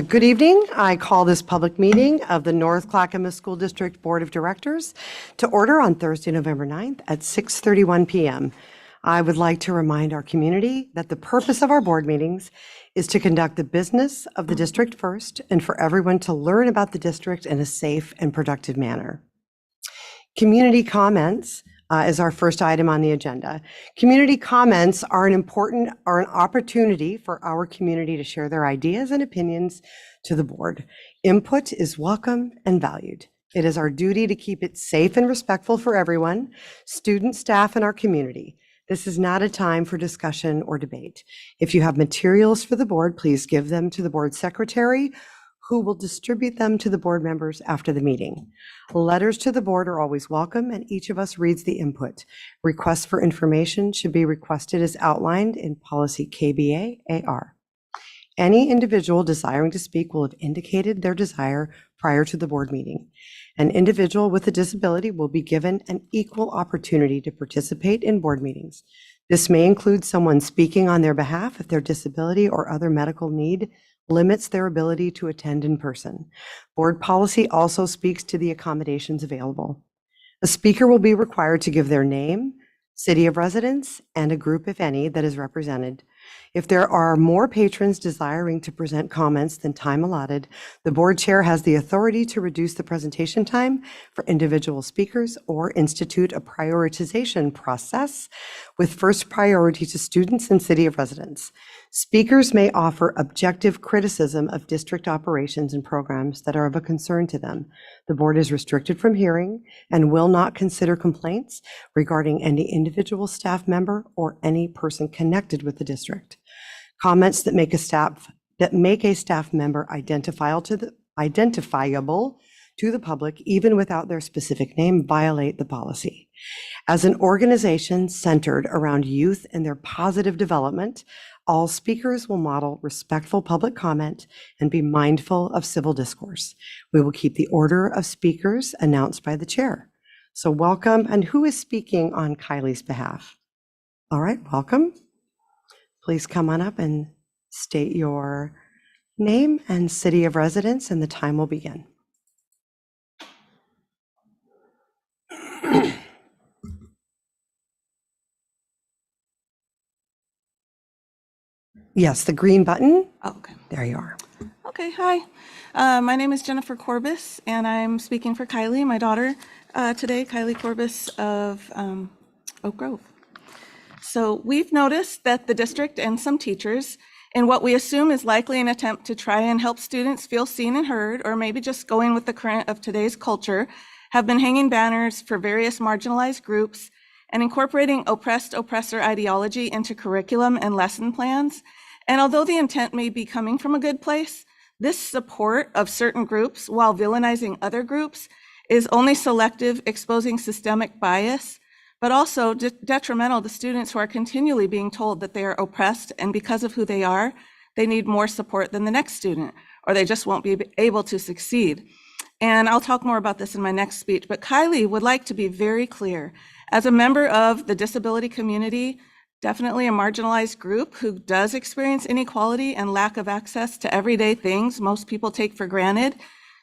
Good evening. I call this public meeting of the North Clackamas School District Board of Directors to order on Thursday, November 9th at 6:31 p.m. I would like to remind our community that the purpose of our board meetings is to conduct the business of the district first and for everyone to learn about the district in a safe and productive manner. Community comments is our first item on the agenda. Community comments are an opportunity for our community to share their ideas and opinions to the board. Input is welcome and valued. It is our duty to keep it safe and respectful for everyone, students, staff, and our community. This is not a time for discussion or debate. If you have materials for the board, please give them to the board secretary, who will distribute them to the board members after the meeting. Letters to the board are always welcome, and each of us reads the input. Requests for information should be requested as outlined in policy KBA-AR. Any individual desiring to speak will have indicated their desire prior to the board meeting. An individual with a disability will be given an equal opportunity to participate in board meetings. This may include someone speaking on their behalf if their disability or other medical need limits their ability to attend in person. Board policy also speaks to the accommodations available. A speaker will be required to give their name, city of residence, and a group, if any, that is represented. If there are more patrons desiring to present comments than time allotted, the board chair has the authority to reduce the presentation time for individual speakers or institute a prioritization process with first priority to students and city of residence. Speakers may offer objective criticism of district operations and programs that are of a concern to them. The board is restricted from hearing and will not consider complaints regarding any individual staff member or any person connected with the district. Comments that make a staff member identifiable to the public, even without their specific name, violate the policy. As an organization centered around youth and their positive development, all speakers will model respectful public comment and be mindful of civil discourse. We will keep the order of speakers announced by the chair. So welcome, and who is speaking on Kylie's behalf? All right, welcome. Please come on up and state your name and city of residence, and the time will begin. Yes, the green button. Oh, okay. There you are. Okay, hi. My name is Jennifer Corbis, and I'm speaking for Kylie, my daughter, today, Kylie Corbis of Oak Grove. So we've noticed that the district and some teachers, in what we assume is likely an attempt to try and help students feel seen and heard, or maybe just going with the current of today's culture, have been hanging banners for various marginalized groups and incorporating oppressor ideology into curriculum and lesson plans. And although the intent may be coming from a good place, this support of certain groups while villainizing other groups is only selective, exposing systemic bias, but also detrimental to students who are continually being told that they are oppressed, and because of who they are, they need more support than the next student, or they just won't be able to succeed. And I'll talk more about this in my next speech, but Kylie would like to be very clear. As a member of the disability community, definitely a marginalized group who does experience inequality and lack of access to everyday things most people take for granted,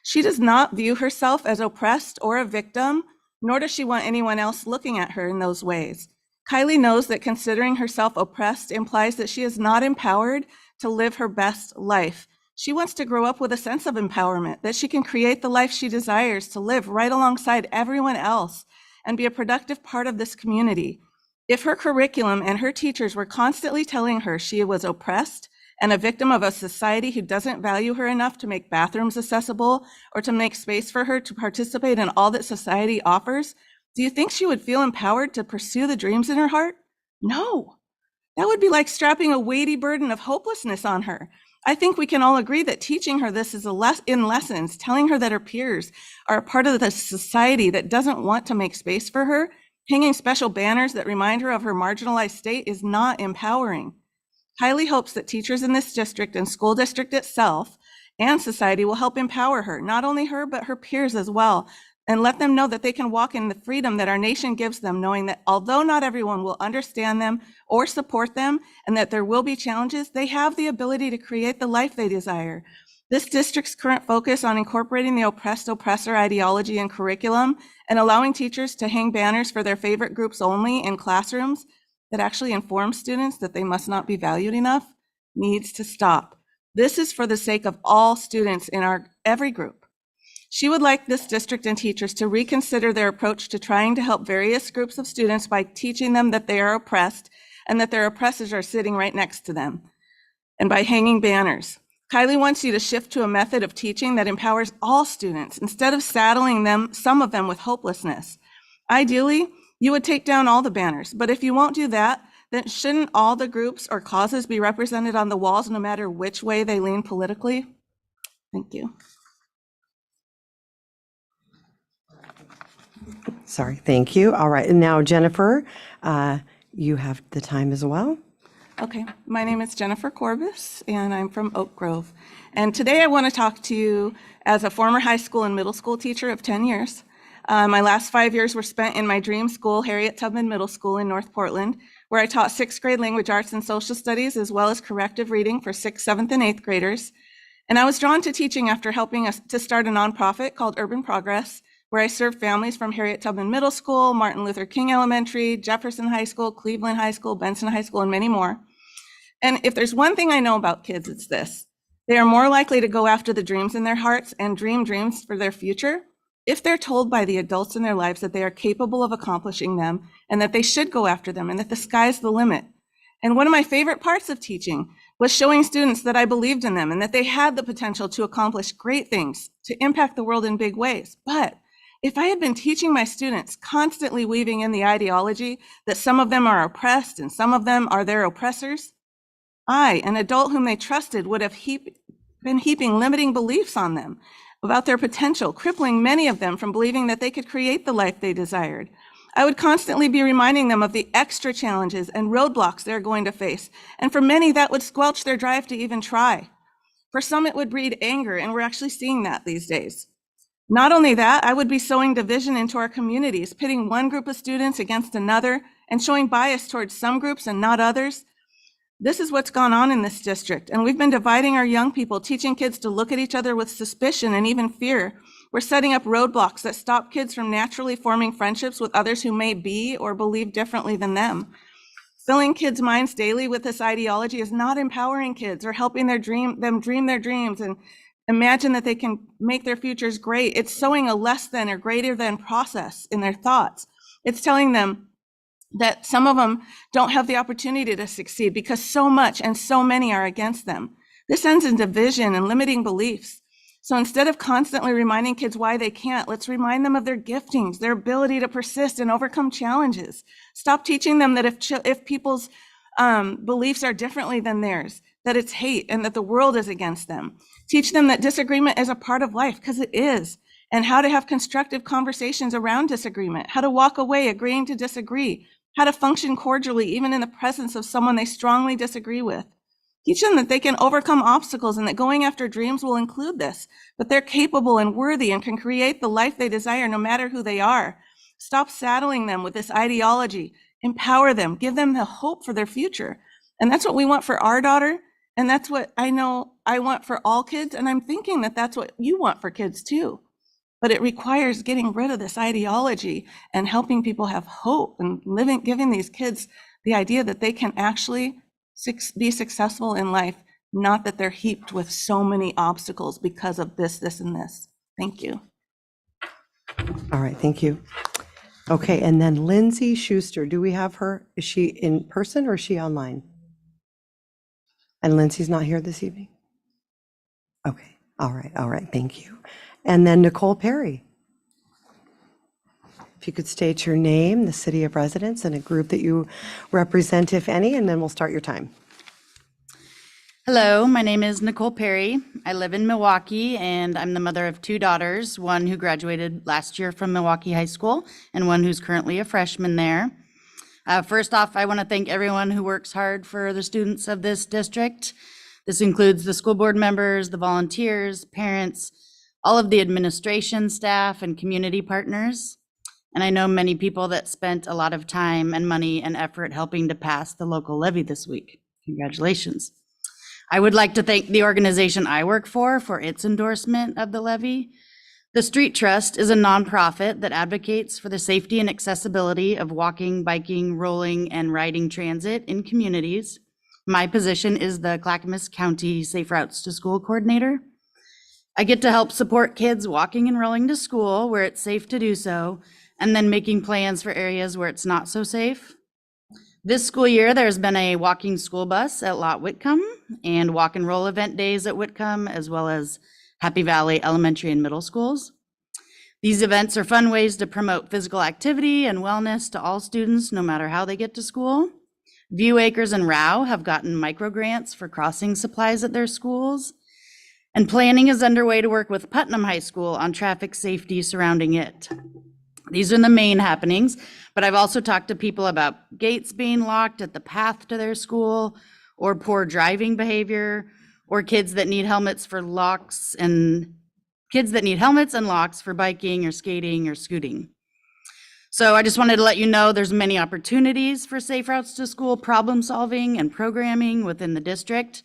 she does not view herself as oppressed or a victim, nor does she want anyone else looking at her in those ways. Kylie knows that considering herself oppressed implies that she is not empowered to live her best life. She wants to grow up with a sense of empowerment, that she can create the life she desires to live right alongside everyone else and be a productive part of this community. If her curriculum and her teachers were constantly telling her she was oppressed and a victim of a society who doesn't value her enough to make bathrooms accessible or to make space for her to participate in all that society offers, do you think she would feel empowered to pursue the dreams in her heart? No. That would be like strapping a weighty burden of hopelessness on her. I think we can all agree that teaching her this is in lessons, telling her that her peers are a part of the society that doesn't want to make space for her, hanging special banners that remind her of her marginalized state is not empowering. Kylie hopes that teachers in this district and school district itself and society will help empower her, not only her, but her peers as well, and let them know that they can walk in the freedom that our nation gives them, knowing that although not everyone will understand them or support them, and that there will be challenges, they have the ability to create the life they desire. This district's current focus on incorporating the oppressed-oppressor ideology in curriculum and allowing teachers to hang banners for their favorite groups only in classrooms that actually inform students that they must not be valued enough needs to stop. This is for the sake of all students in every group. She would like this district and teachers to reconsider their approach to trying to help various groups of students by teaching them that they are oppressed and that their oppressors are sitting right next to them, and by hanging banners. Kylie wants you to shift to a method of teaching that empowers all students instead of saddling some of them with hopelessness. Ideally, you would take down all the banners, but if you won't do that, then shouldn't all the groups or causes be represented on the walls no matter which way they lean politically? Thank you. Sorry, thank you. All right, and now Jennifer, you have the time as well. Okay, my name is Jennifer Corbis, and I'm from Oak Grove. And today I want to talk to you as a former high school and middle school teacher of 10 years. My last 5 years were spent in my dream school, Harriet Tubman Middle School in North Portland, where I taught 6th grade language arts and social studies, as well as corrective reading for 6th, 7th, and 8th graders. And I was drawn to teaching after helping us to start a nonprofit called Urban Progress, where I served families from Harriet Tubman Middle School, Martin Luther King Elementary, Jefferson High School, Cleveland High School, Benson High School, and many more. And if there's one thing I know about kids, it's this. They are more likely to go after the dreams in their hearts and dream dreams for their future if they're told by the adults in their lives that they are capable of accomplishing them and that they should go after them and that the sky's the limit. And one of my favorite parts of teaching was showing students that I believed in them and that they had the potential to accomplish great things, to impact the world in big ways. But if I had been teaching my students, constantly weaving in the ideology that some of them are oppressed and some of them are their oppressors, I, an adult whom they trusted, would have been heaping limiting beliefs on them about their potential, crippling many of them from believing that they could create the life they desired. I would constantly be reminding them of the extra challenges and roadblocks they're going to face, and for many, that would squelch their drive to even try. For some, it would breed anger, and we're actually seeing that these days. Not only that, I would be sowing division into our communities, pitting one group of students against another, and showing bias towards some groups and not others. This is what's gone on in this district, and we've been dividing our young people, teaching kids to look at each other with suspicion and even fear. We're setting up roadblocks that stop kids from naturally forming friendships with others who may be or believe differently than them. Filling kids' minds daily with this ideology is not empowering kids or helping them dream their dreams and imagine that they can make their futures great. It's sowing a less than or greater than process in their thoughts. It's telling them that some of them don't have the opportunity to succeed because so much and so many are against them. This ends in division and limiting beliefs. So instead of constantly reminding kids why they can't, let's remind them of their giftings, their ability to persist and overcome challenges. Stop teaching them that if people's beliefs are differently than theirs, that it's hate and that the world is against them. Teach them that disagreement is a part of life, because it is, and how to have constructive conversations around disagreement, how to walk away agreeing to disagree, how to function cordially even in the presence of someone they strongly disagree with. Teach them that they can overcome obstacles and that going after dreams will include this, but they're capable and worthy and can create the life they desire no matter who they are. Stop saddling them with this ideology. Empower them. Give them the hope for their future. And that's what we want for our daughter. And that's what I know I want for all kids. And I'm thinking that that's what you want for kids too. But it requires getting rid of this ideology and helping people have hope and giving these kids the idea that they can actually be successful in life, not that they're heaped with so many obstacles because of this, this, and this. Thank you. All right, thank you. Okay, and then Lindsay Schuster, do we have her? Is she in person or is she online? And Lindsay's not here this evening? Okay, all right, thank you. And then Nicole Perry. If you could state your name, the city of residence, and a group that you represent, if any, and then we'll start your time. Hello, my name is Nicole Perry. I live in Milwaukee, and I'm the mother of 2 daughters, one who graduated last year from Milwaukee High School and one who's currently a freshman there. First off, I want to thank everyone who works hard for the students of this district. This includes the school board members, the volunteers, parents, all of the administration staff and community partners. And I know many people that spent a lot of time and money and effort helping to pass the local levy this week. Congratulations. I would like to thank the organization I work for its endorsement of the levy. The Street Trust is a nonprofit that advocates for the safety and accessibility of walking, biking, rolling, and riding transit in communities. My position is the Clackamas County Safe Routes to School Coordinator. I get to help support kids walking and rolling to school where it's safe to do so, and then making plans for areas where it's not so safe. This school year, there's been a walking school bus at Lot Whitcomb and walk and roll event days at Whitcomb, as well as Happy Valley Elementary and Middle Schools. These events are fun ways to promote physical activity and wellness to all students, no matter how they get to school. View Acres and Rao have gotten micro grants for crossing supplies at their schools. And planning is underway to work with Putnam High School on traffic safety surrounding it. These are the main happenings, but I've also talked to people about gates being locked at the path to their school, or poor driving behavior, or kids that need helmets and locks for biking or skating or scooting. So I just wanted to let you know there's many opportunities for Safe Routes to School problem solving and programming within the district.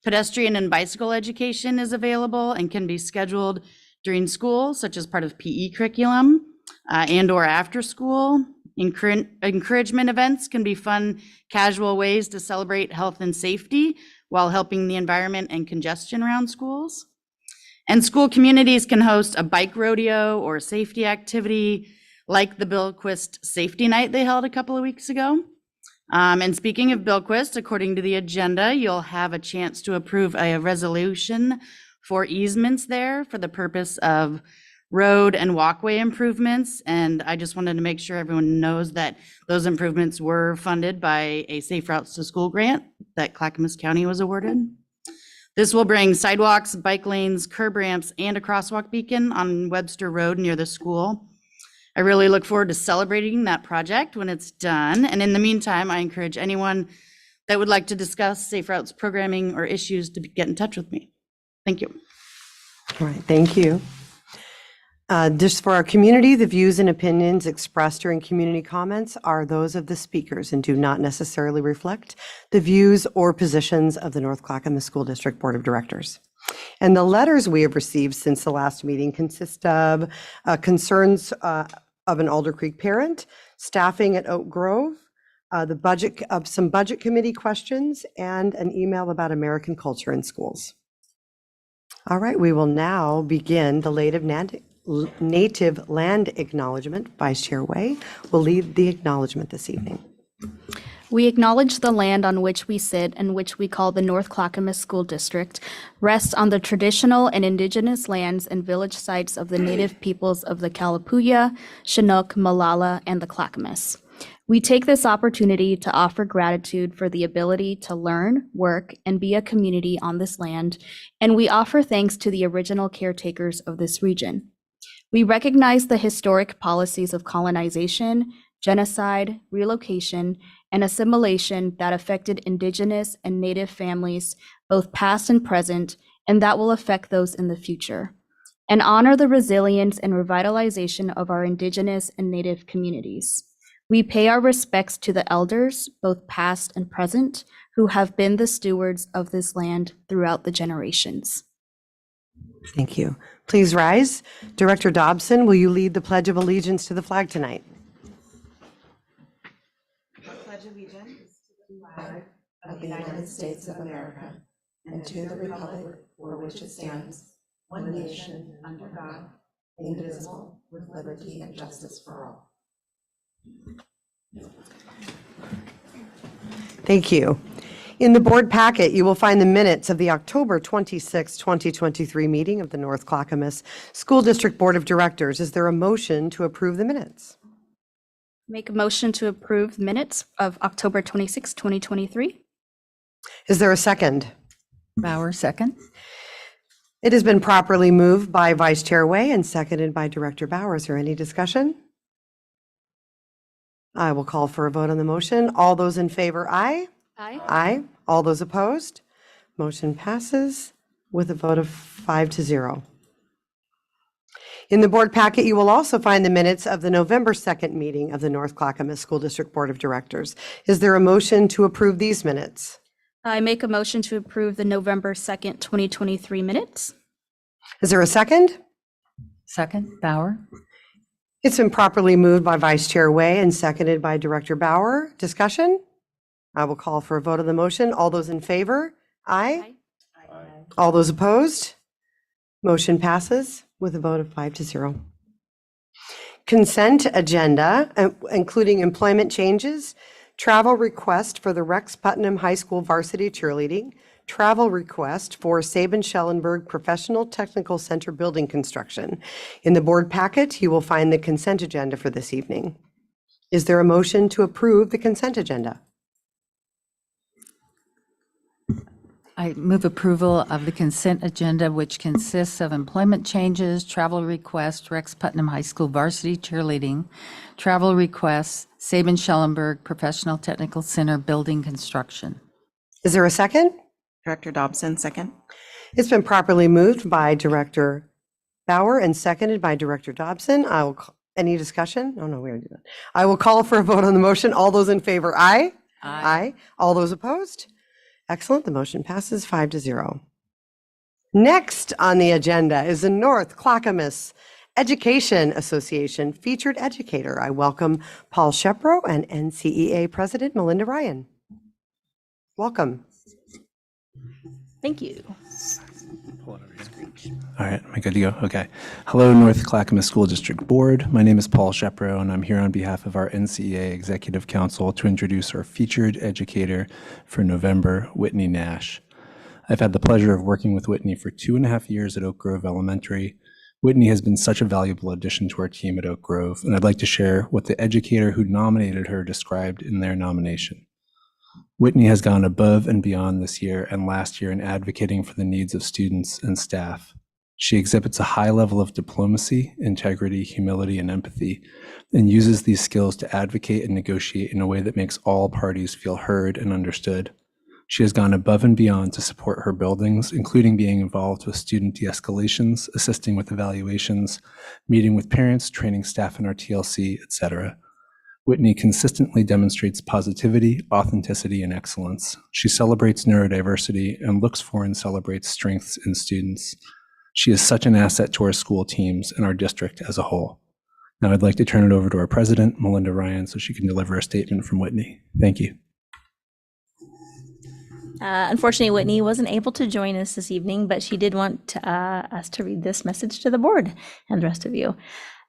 Pedestrian and bicycle education is available and can be scheduled during school, such as part of PE curriculum and or after school. Encouragement events can be fun, casual ways to celebrate health and safety while helping the environment and congestion around schools. And school communities can host a bike rodeo or safety activity like the Billquist Safety Night they held a couple of weeks ago. And speaking of Billquist, according to the agenda, you'll have a chance to approve a resolution for easements there for the purpose of road and walkway improvements. And I just wanted to make sure everyone knows that those improvements were funded by a Safe Routes to School grant that Clackamas County was awarded. This will bring sidewalks, bike lanes, curb ramps, and a crosswalk beacon on Webster Road near the school. I really look forward to celebrating that project when it's done. And in the meantime, I encourage anyone that would like to discuss Safe Routes programming or issues to get in touch with me. Thank you. All right, thank you. Just for our community, the views and opinions expressed during community comments are those of the speakers and do not necessarily reflect the views or positions of the North Clackamas School District Board of Directors. And the letters we have received since the last meeting consist of concerns of an Alder Creek parent, staffing at Oak Grove, some budget committee questions, and an email about American culture in schools. All right, we will now begin the Native Land Acknowledgement. Vice Chair Way will lead the acknowledgement this evening. We acknowledge the land on which we sit and which we call the North Clackamas School District rests on the traditional and indigenous lands and village sites of the native peoples of the Kalapuya, Chinook, Malala, and the Clackamas. We take this opportunity to offer gratitude for the ability to learn, work, and be a community on this land, and we offer thanks to the original caretakers of this region. We recognize the historic policies of colonization, genocide, relocation, and assimilation that affected Indigenous and Native families, both past and present, and that will affect those in the future, and honor the resilience and revitalization of our Indigenous and Native communities. We pay our respects to the elders, both past and present, who have been the stewards of this land throughout the generations. Thank you. Please rise. Director Dobson, will you lead the Pledge of Allegiance to the flag tonight? Of the United States of America, and to the republic for which it stands, one nation, under God, indivisible, with liberty and justice for all. Thank you. In the board packet, you will find the minutes of the October 26, 2023 meeting of the North Clackamas School District Board of Directors. Is there a motion to approve the minutes? Make a motion to approve minutes of October 26, 2023. Is there a second? Bauer, second. It has been properly moved by Vice Chair Way and seconded by Director Bauer. Is there any discussion? I will call for a vote on the motion. All those in favor, aye. Aye. Aye. All those opposed? Motion passes with a vote of 5-0. In the board packet, you will also find the minutes of the November 2nd meeting of the North Clackamas School District Board of Directors. Is there a motion to approve these minutes? I make a motion to approve the November 2nd, 2023 minutes. Is there a second? Second, Bauer. It's been properly moved by Vice Chair Way and seconded by Director Bauer. Discussion? I will call for a vote on the motion. All those in favor? Aye. All those opposed? Motion passes with a vote of 5-0. Consent agenda, including employment changes, travel request for the Rex Putnam High School varsity cheerleading, travel request for Sabin-Schellenberg Professional Technical Center building construction. In the board packet, you will find the consent agenda for this evening. Is there a motion to approve the consent agenda? I move approval of the consent agenda, which consists of employment changes, travel request, Rex Putnam High School varsity cheerleading, travel requests, Sabin-Schellenberg Professional Technical Center building construction. Is there a second? Director Dobson, second. It's been properly moved by Director Bauer and seconded by Director Dobson. Any discussion? Oh, no, we already did that. I will call for a vote on the motion. All those in favor, aye? Aye. All those opposed? Excellent. The motion passes 5-0. Next on the agenda is the North Clackamas Education Association featured educator. I welcome Paul Shepro and NCEA President Melinda Ryan. Welcome. Thank you. All right, am I good to go? Okay. Hello, North Clackamas School District Board. My name is Paul Shepro, and I'm here on behalf of our NCEA Executive Council to introduce our featured educator for November, Whitney Nash. I've had the pleasure of working with Whitney for 2.5 years at Oak Grove Elementary. Whitney has been such a valuable addition to our team at Oak Grove, and I'd like to share what the educator who nominated her described in their nomination. Whitney has gone above and beyond this year and last year in advocating for the needs of students and staff. She exhibits a high level of diplomacy, integrity, humility, and empathy, and uses these skills to advocate and negotiate in a way that makes all parties feel heard and understood. She has gone above and beyond to support her buildings, including being involved with student de-escalations, assisting with evaluations, meeting with parents, training staff in our TLC, etc. Whitney consistently demonstrates positivity, authenticity, and excellence. She celebrates neurodiversity and looks for and celebrates strengths in students. She is such an asset to our school teams and our district as a whole. Now I'd like to turn it over to our president, Melinda Ryan, so she can deliver a statement from Whitney. Thank you. Unfortunately, Whitney wasn't able to join us this evening, but she did want us to read this message to the board and the rest of you.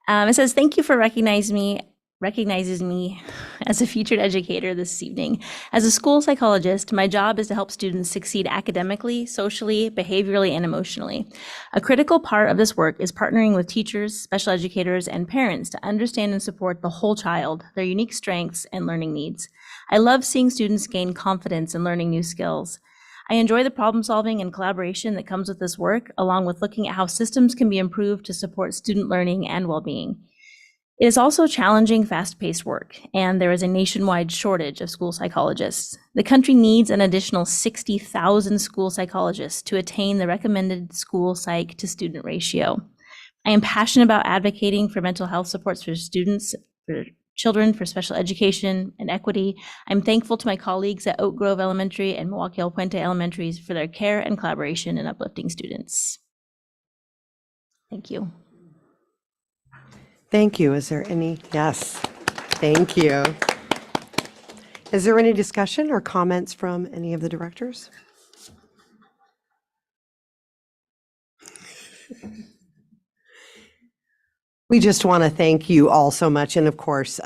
It says, "Thank you for recognizes me as a featured educator this evening. As a school psychologist, my job is to help students succeed academically, socially, behaviorally, and emotionally. A critical part of this work is partnering with teachers, special educators, and parents to understand and support the whole child, their unique strengths and learning needs. I love seeing students gain confidence in learning new skills. I enjoy the problem solving and collaboration that comes with this work, along with looking at how systems can be improved to support student learning and well-being. It is also challenging, fast-paced work, and there is a nationwide shortage of school psychologists. The country needs an additional 60,000 school psychologists to attain the recommended school psych to student ratio. I am passionate about advocating for mental health supports for students, for children, for special education and equity. I'm thankful to my colleagues at Oak Grove Elementary and Milwaukee El Puente Elementaries for their care and collaboration in uplifting students." Thank you. Thank you. Is there any? Yes. Thank you. Is there any discussion or comments from any of the directors? We just want to thank you all so much, and of course,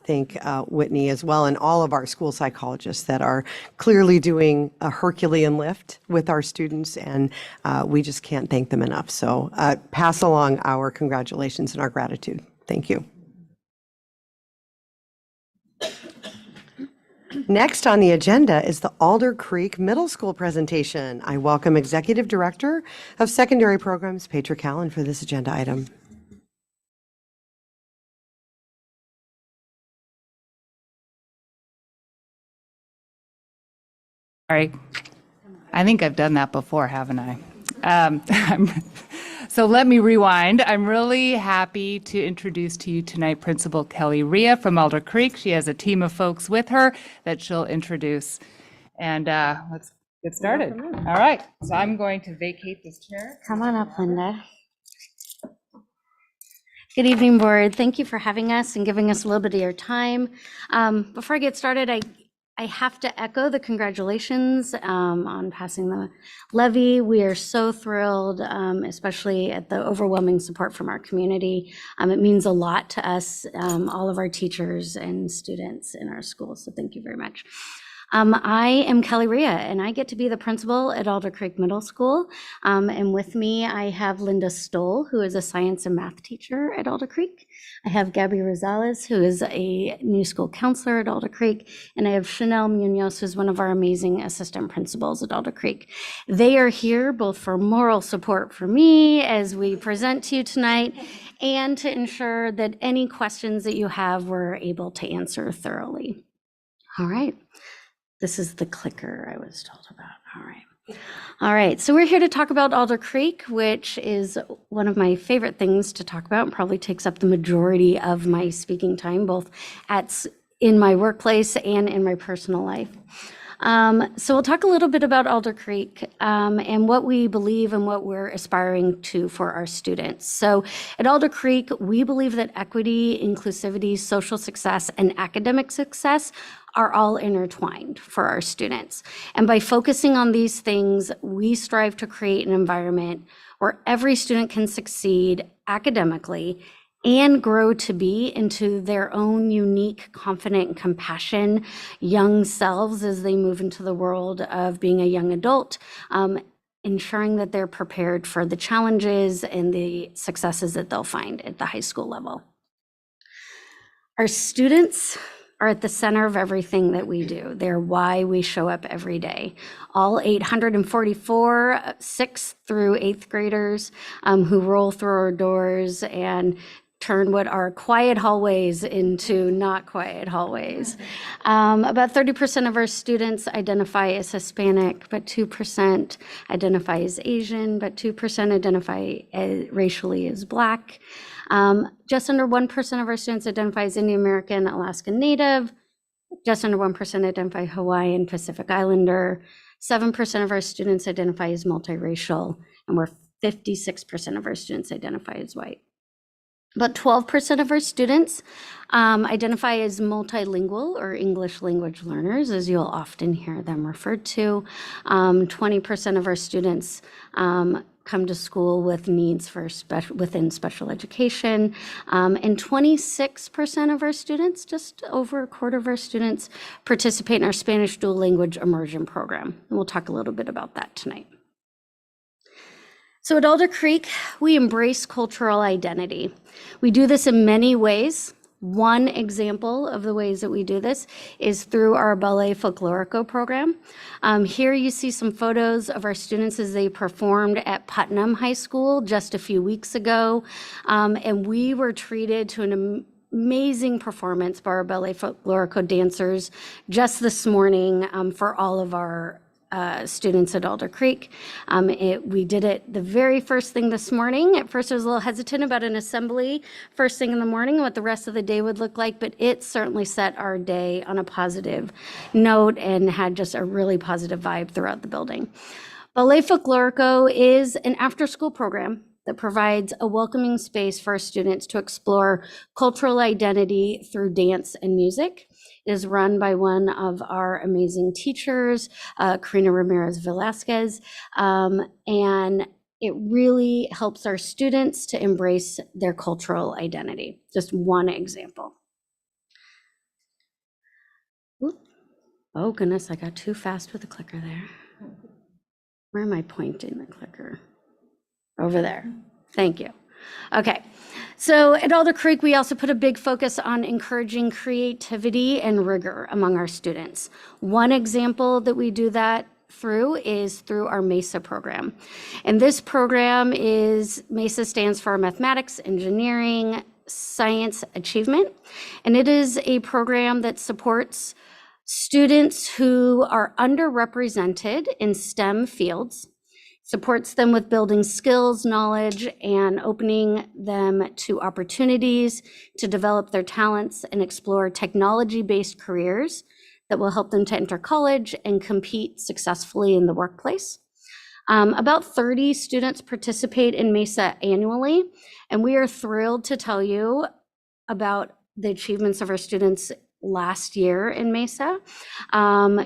thank Whitney as well, and all of our school psychologists that are clearly doing a Herculean lift with our students, and we just can't thank them enough. So pass along our congratulations and our gratitude. Thank you. Next on the agenda is the Alder Creek Middle School presentation. I welcome Executive Director of Secondary Programs, Petra Callan, for this agenda item. Sorry, I think I've done that before, haven't I? So let me rewind. I'm really happy to introduce to you tonight Principal Kelly Rhea from Alder Creek. She has a team of folks with her that she'll introduce. And let's get started. All right, so I'm going to vacate this chair. Come on up, Linda. Good evening, board. Thank you for having us and giving us a little bit of your time. Before I get started, I have to echo the congratulations on passing the levy. We are so thrilled, especially at the overwhelming support from our community. It means a lot to us, all of our teachers and students in our schools, so thank you very much. I am Kelly Rhea, and I get to be the principal at Alder Creek Middle School. And with me, I have Linda Stoll, who is a science and math teacher at Alder Creek. I have Gabby Rosales, who is a new school counselor at Alder Creek. And I have Chanel Munoz, who's one of our amazing assistant principals at Alder Creek. They are here both for moral support for me as we present to you tonight, and to ensure that any questions that you have, we're able to answer thoroughly. All right. This is the clicker I was told about. All right. All right. So we're here to talk about Alder Creek, which is one of my favorite things to talk about and probably takes up the majority of my speaking time, both in my workplace and in my personal life. So we'll talk a little bit about Alder Creek and what we believe and what we're aspiring to for our students. So at Alder Creek, we believe that equity, inclusivity, social success, and academic success are all intertwined for our students. And by focusing on these things, we strive to create an environment where every student can succeed academically and grow to be into their own unique, confident, and compassionate young selves as they move into the world of being a young adult, ensuring that they're prepared for the challenges and the successes that they'll find at the high school level. Our students are at the center of everything that we do. They're why we show up every day. All 844 6th through 8th graders who roll through our doors and turn what are quiet hallways into not quiet hallways. About 30% of our students identify as Hispanic, but 2% identify as Asian, but 2% identify racially as Black. Just under 1% of our students identify as Indian American, Alaskan Native. Just under 1% identify Hawaiian, Pacific Islander. 7% of our students identify as multiracial, and 56% of our students identify as white. About 12% of our students identify as multilingual or English language learners, as you'll often hear them referred to. 20% of our students come to school with needs for within special education. And 26% of our students, just over a quarter of our students, participate in our Spanish dual language immersion program. And we'll talk a little bit about that tonight. So at Alder Creek, we embrace cultural identity. We do this in many ways. One example of the ways that we do this is through our Ballet Folklorico program. Here you see some photos of our students as they performed at Putnam High School just a few weeks ago. And we were treated to an amazing performance by our Ballet Folklorico dancers just this morning for all of our students at Alder Creek. We did it the very first thing this morning. At first I was a little hesitant about an assembly first thing in the morning, what the rest of the day would look like, but it certainly set our day on a positive note and had just a really positive vibe throughout the building. Ballet Folklorico is an after-school program that provides a welcoming space for our students to explore cultural identity through dance and music. It is run by one of our amazing teachers, Karina Ramirez Velasquez, and it really helps our students to embrace their cultural identity. Just one example. Oop. Oh goodness, I got too fast with the clicker there. Where am I pointing the clicker? Over there. Thank you. Okay, so at Alder Creek, we also put a big focus on encouraging creativity and rigor among our students. One example that we do that through is through our MESA program. And this program MESA stands for Mathematics, Engineering, Science Achievement. And it is a program that supports students who are underrepresented in STEM fields supports them with building skills, knowledge, and opening them to opportunities to develop their talents and explore technology-based careers that will help them to enter college and compete successfully in the workplace. About 30 students participate in MESA annually, and we are thrilled to tell you about the achievements of our students last year in MESA.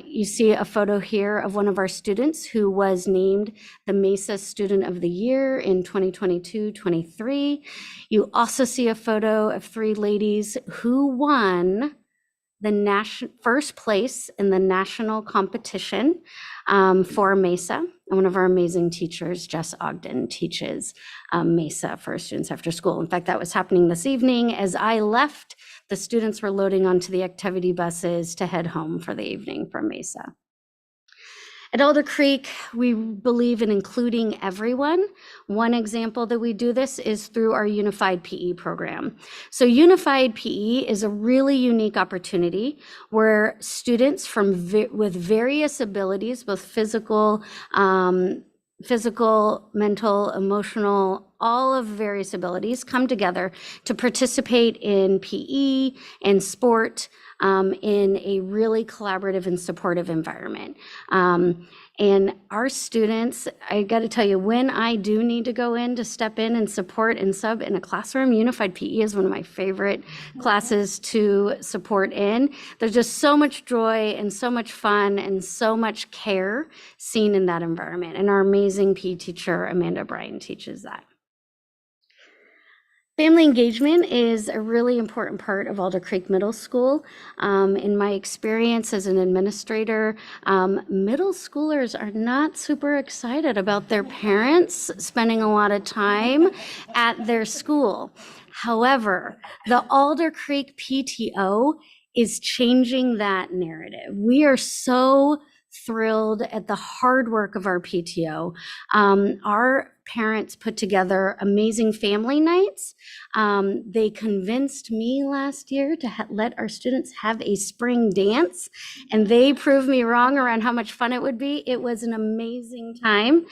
You see a photo here of one of our students who was named the MESA Student of the Year in 2022-23. You also see a photo of 3 ladies who won the first place in the national competition for MESA. And one of our amazing teachers, Jess Ogden, teaches MESA for students after school. In fact, that was happening this evening. As I left, the students were loading onto the activity buses to head home for the evening from MESA. At Alder Creek, we believe in including everyone. One example that we do this is through our Unified PE program. So Unified PE is a really unique opportunity where students with various abilities, both physical, mental, emotional, all of various abilities come together to participate in PE and sport in a really collaborative and supportive environment. And our students, I got to tell you, when I do need to go in to step in and support and sub in a classroom, Unified PE is one of my favorite classes to support in. There's just so much joy and so much fun and so much care seen in that environment. And our amazing PE teacher, Amanda Bryan, teaches that. Family engagement is a really important part of Alder Creek Middle School. In my experience as an administrator, middle schoolers are not super excited about their parents spending a lot of time at their school. However, the Alder Creek PTO is changing that narrative. We are so thrilled at the hard work of our PTO. Our parents put together amazing family nights. They convinced me last year to let our students have a spring dance, and they proved me wrong around how much fun it would be. It was an amazing time.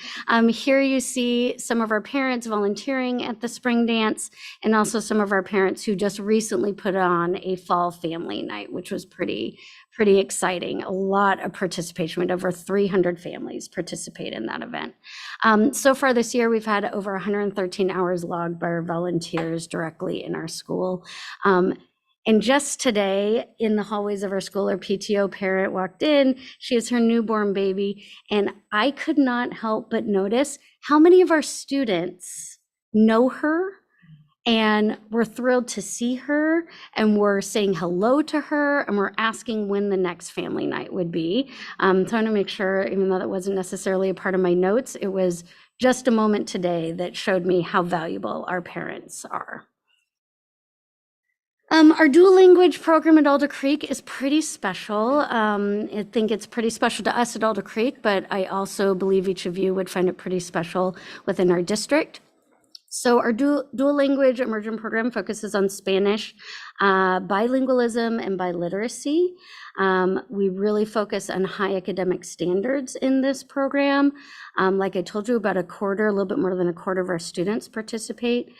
Here you see some of our parents volunteering at the spring dance, and also some of our parents who just recently put on a fall family night, which was pretty exciting. A lot of participation. We had over 300 families participate in that event. So far this year, we've had over 113 hours logged by our volunteers directly in our school. And just today, in the hallways of our school, our PTO parent walked in. She has her newborn baby, and I could not help but notice how many of our students know her, and we're thrilled to see her, and we're saying hello to her, and we're asking when the next family night would be. So I want to make sure, even though that wasn't necessarily a part of my notes, it was just a moment today that showed me how valuable our parents are. Our dual language program at Alder Creek is pretty special. I think it's pretty special to us at Alder Creek, but I also believe each of you would find it pretty special within our district. So our dual language immersion program focuses on Spanish, bilingualism, and biliteracy. We really focus on high academic standards in this program. Like I told you, about a little bit more than a quarter of our students participate.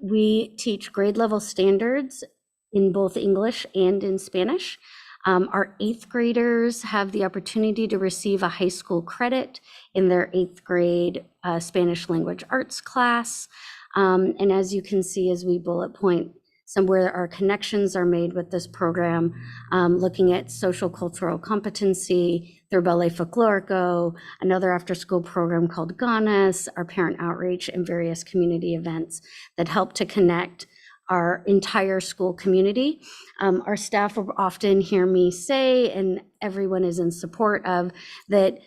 We teach grade level standards in both English and in Spanish. Our 8th graders have the opportunity to receive a high school credit in their 8th grade Spanish language arts class. And as you can see, as we bullet point somewhere our connections are made with this program, looking at social cultural competency through Ballet Folklorico, another after school program called Ganas, our parent outreach, and various community events that help to connect our entire school community. Our staff will often hear me say, and everyone is in support of, that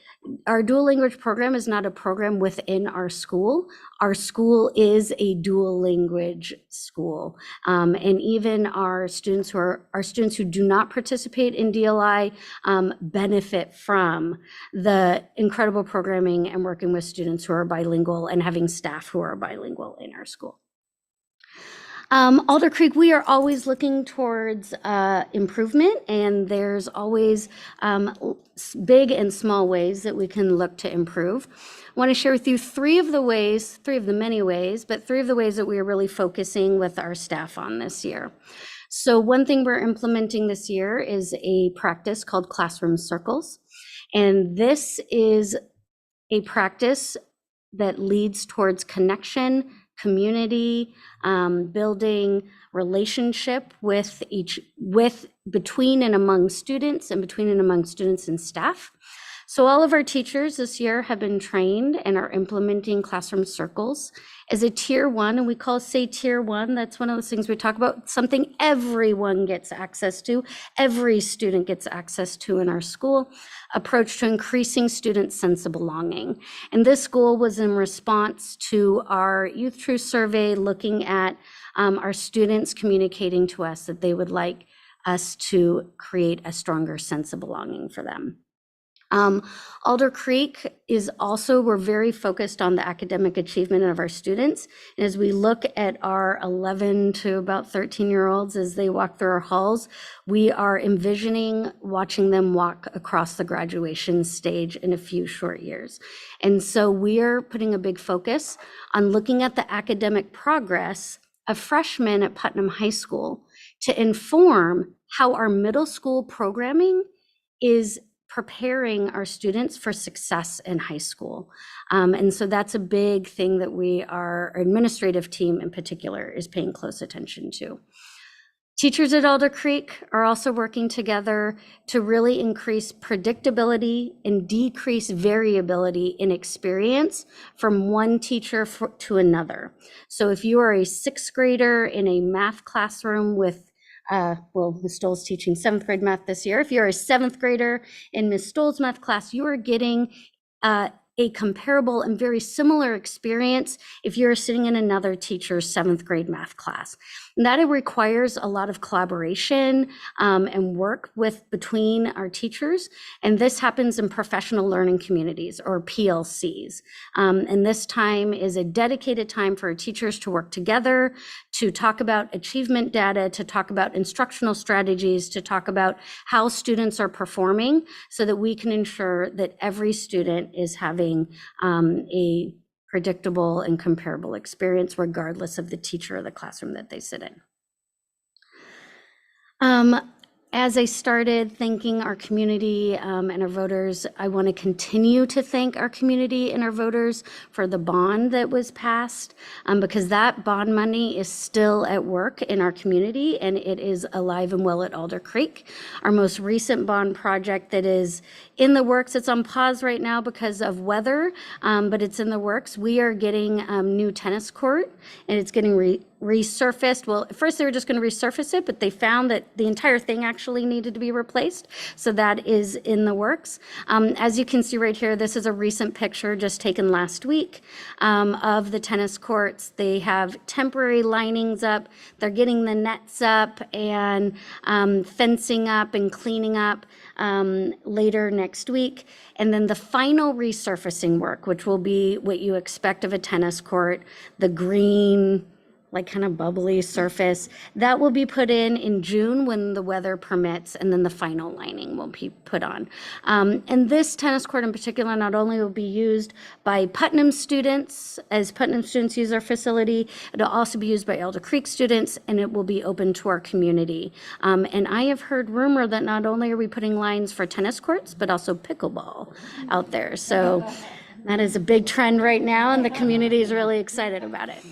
our dual language program is not a program within our school. Our school is a dual language school. And even our students who do not participate in DLI benefit from the incredible programming and working with students who are bilingual and having staff who are bilingual in our school. Alder Creek, we are always looking towards improvement, and there's always big and small ways that we can look to improve. I want to share with you three of the many ways, but three of the ways that we are really focusing with our staff on this year. So one thing we're implementing this year is a practice called classroom circles. And this is a practice that leads towards connection, community, building relationship between and among students and between and among students and staff. So all of our teachers this year have been trained and are implementing classroom circles as a tier 1, and we say tier 1. That's one of those things we talk about, something everyone gets access to, every student gets access to in our school, approach to increasing students' sense of belonging. And this goal was in response to our Youth Truth survey, looking at our students communicating to us that they would like us to create a stronger sense of belonging for them. Alder Creek is also, we're very focused on the academic achievement of our students. And as we look at our 11 to about 13-year-olds as they walk through our halls, we are envisioning watching them walk across the graduation stage in a few short years. And so we are putting a big focus on looking at the academic progress of freshmen at Putnam High School to inform how our middle school programming is preparing our students for success in high school. And so that's a big thing that our administrative team in particular is paying close attention to. Teachers at Alder Creek are also working together to really increase predictability and decrease variability in experience from one teacher to another. So if you are a 6th grader in a math classroom with Ms. Stoll's teaching 7th grade math this year. If you're a 7th grader in Ms. Stoll's math class, you are getting a comparable and very similar experience if you're sitting in another teacher's 7th grade math class. And that it requires a lot of collaboration and work between our teachers. And this happens in professional learning communities, or PLCs. And this time is a dedicated time for our teachers to work together, to talk about achievement data, to talk about instructional strategies, to talk about how students are performing so that we can ensure that every student is having a predictable and comparable experience regardless of the teacher or the classroom that they sit in. As I started thanking our community and our voters, I want to continue to thank our community and our voters for the bond that was passed, because that bond money is still at work in our community and it is alive and well at Alder Creek. Our most recent bond project that is in the works, it's on pause right now because of weather, but it's in the works. We are getting new tennis court, and it's getting resurfaced. Well, at first they were just going to resurface it, but they found that the entire thing actually needed to be replaced. So that is in the works. As you can see right here, this is a recent picture just taken last week of the tennis courts. They have temporary linings up. They're getting the nets up and fencing up and cleaning up later next week. And then the final resurfacing work, which will be what you expect of a tennis court, the green, like kind of bubbly surface, that will be put in June when the weather permits, and then the final lining will be put on. And this tennis court in particular not only will be used by Putnam students, as Putnam students use our facility, it'll also be used by Alder Creek students, and it will be open to our community. And I have heard rumor that not only are we putting lines for tennis courts, but also pickleball out there. So that is a big trend right now, and the community is really excited about it.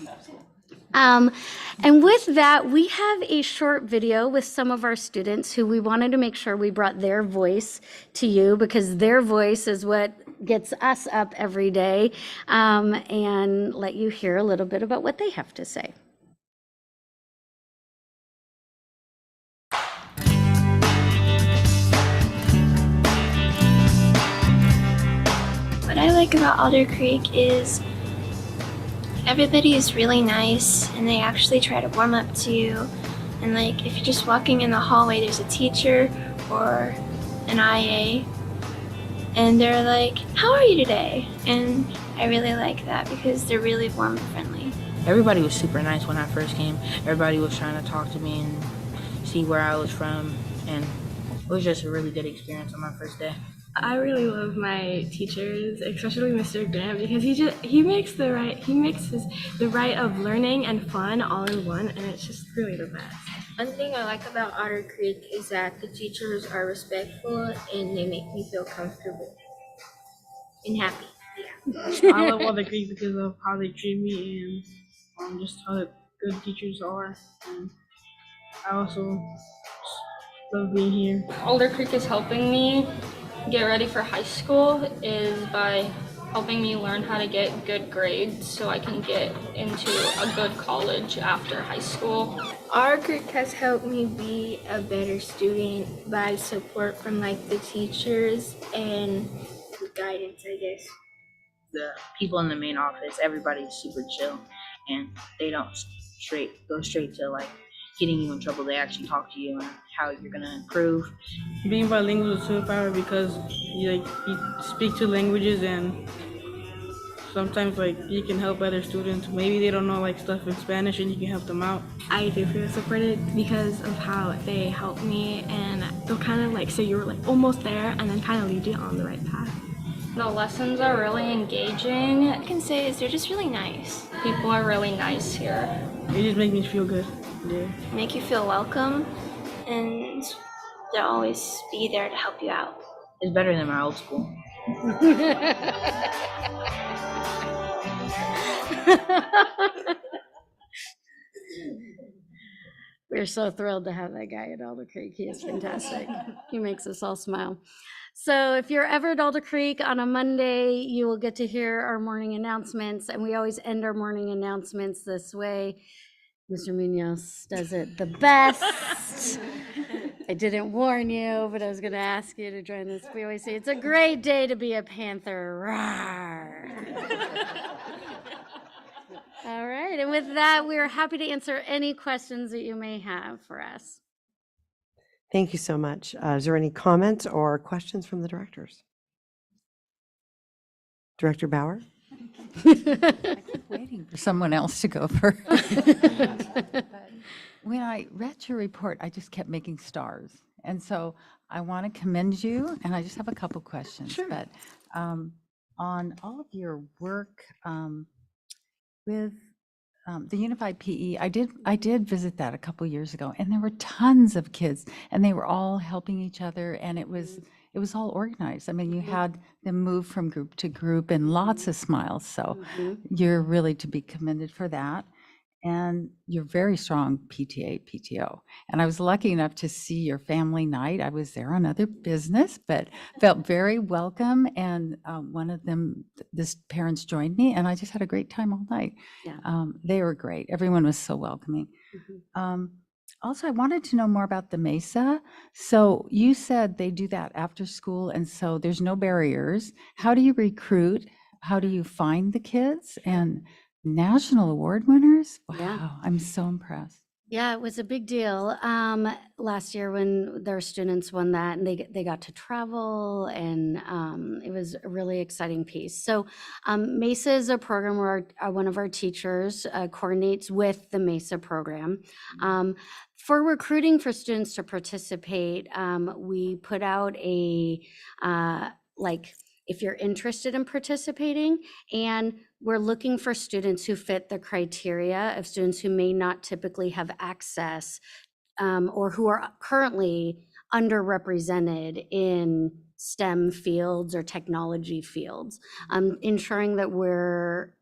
And with that, we have a short video with some of our students who we wanted to make sure we brought their voice to you, because their voice is what gets us up every day, and let you hear a little bit about what they have to say. What I like about Alder Creek is everybody is really nice, and they actually try to warm up to you. And like, if you're just walking in the hallway, there's a teacher or an IA, and they're like, "How are you today?" And I really like that because they're really warm and friendly. everybody was super nice when I first came. Everybody was trying to talk to me and see where I was from, and it was just a really good experience on my first day. I really love my teachers, especially Mr. Grant, because he makes the right of learning and fun all in one, and it's just really the best. One thing I like about Otter Creek is that the teachers are respectful and they make me feel comfortable and happy. I love Otter Creek because of how they treat me and just how good teachers are. And I also love being here. Alder Creek is helping me get ready for high school is by helping me learn how to get good grades so I can get into a good college after high school. Otter Creek has helped me be a better student by support from like the teachers and guidance, I guess. The people in the main office, everybody's super chill, and they don't go straight to like getting you in trouble. They actually talk to you and how you're gonna improve. Being bilingual is a superpower because you speak two languages, and sometimes you can help other students. Maybe they don't know stuff in Spanish, and you can help them out. I do feel supported because of how they help me, and they'll kind of say you're almost there and then kind of lead you on the right path. The lessons are really engaging. All I can say is they're just really nice. People are really nice here. It just makes me feel good. Yeah. Make you feel welcome, and they'll always be there to help you out. It's better than my old school. We're so thrilled to have that guy at Alder Creek. He is fantastic. He makes us all smile. So if you're ever at Alder Creek on a Monday, you will get to hear our morning announcements, and we always end our morning announcements this way. Mr. Munoz does it the best. I didn't warn you, but I was going to ask you to join this. We always say, it's a great day to be a Panther. Rawr. All right, and with that, we are happy to answer any questions that you may have for us. Thank you so much. Is there any comments or questions from the directors? Director Bauer? I keep waiting for someone else to go first. But when I read your report, I just kept making stars. And so I want to commend you, and I just have a couple questions. Sure. But on all of your work with the Unified PE, I did visit that a couple years ago, and there were tons of kids, and they were all helping each other, and it was all organized. I mean, you had them move from group to group, and lots of smiles. So you're really to be commended for that. And you're very strong PTA, PTO. And I was lucky enough to see your family night. I was there on other business, but felt very welcome. And one of them, this parents joined me, and I just had a great time all night. Yeah. They were great. Everyone was so welcoming. Also, I wanted to know more about the Mesa. So you said they do that after school, and so there's no barriers. How do you recruit? How do you find the kids? And national award winners? Wow, Yeah. I'm so impressed. Yeah, it was a big deal last year when their students won that, and they got to travel, and it was a really exciting piece. So MESA is a program where one of our teachers coordinates with the MESA program. For recruiting for students to participate, we put out a if you're interested in participating, and we're looking for students who fit the criteria of students who may not typically have access or who are currently underrepresented in STEM fields or technology fields, ensuring that we're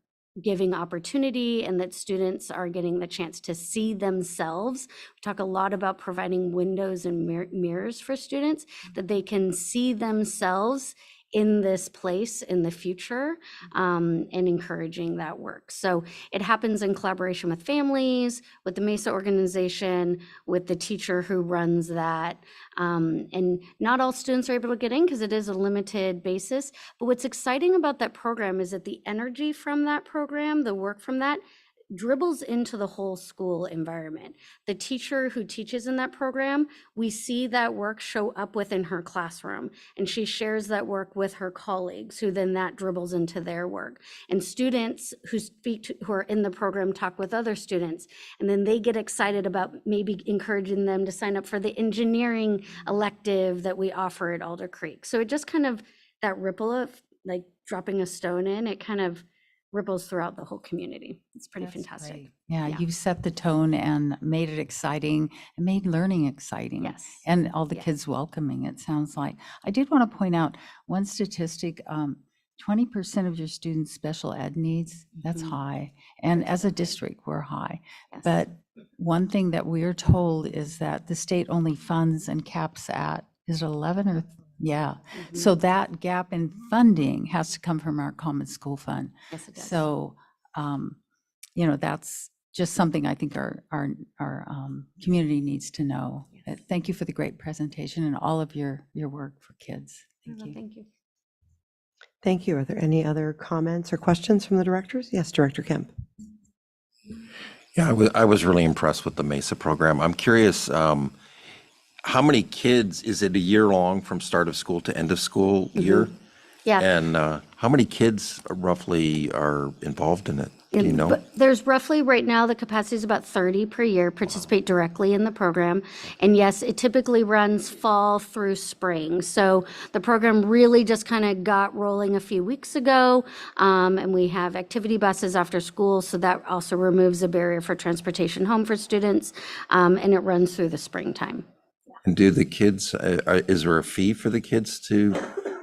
giving opportunity and that students are getting the chance to see themselves. We talk a lot about providing windows and mirrors for students, that they can see themselves in this place in the future, and encouraging that work. So it happens in collaboration with families, with the MESA organization, with the teacher who runs that. And not all students are able to get in because it is a limited basis. But what's exciting about that program is that the energy from that program, the work from that, dribbles into the whole school environment. The teacher who teaches in that program, we see that work show up within her classroom, and she shares that work with her colleagues, who then that dribbles into their work. And students who are in the program talk with other students, and then they get excited about maybe encouraging them to sign up for the engineering elective that we offer at Alder Creek. So it just kind of, that ripple of like dropping a stone in, it kind of ripples throughout the whole community. It's pretty fantastic. Great. Yeah, you've set the tone and made it exciting and made learning exciting. Yes. And all the kids welcoming, it sounds like. I did want to point out one statistic, 20% of your students' special ed needs, that's high. And as a district, we're high. Yes. But one thing that we're told is that the state only funds and caps at, is it 11 or yeah. So that gap in funding has to come from our Common School Fund. Yes, it does. So, that's just something I think our community needs to know. Thank you for the great presentation and all of your work for kids. Thank you. Thank you. Thank you. Are there any other comments or questions from the directors? Yes, Director Kemp. Yeah, I was really impressed with the MESA program. I'm curious, how many kids, is it a year long from start of school to end of school year? Yeah. And how many kids roughly are involved in it? Do you know? But there's roughly right now, the capacity is about 30 per year participate directly in the program. And yes, it typically runs fall through spring. So the program really just kind of got rolling a few weeks ago. And we have activity buses after school. So that also removes a barrier for transportation home for students. And it runs through the springtime. And do the kids, is there a fee for the kids to?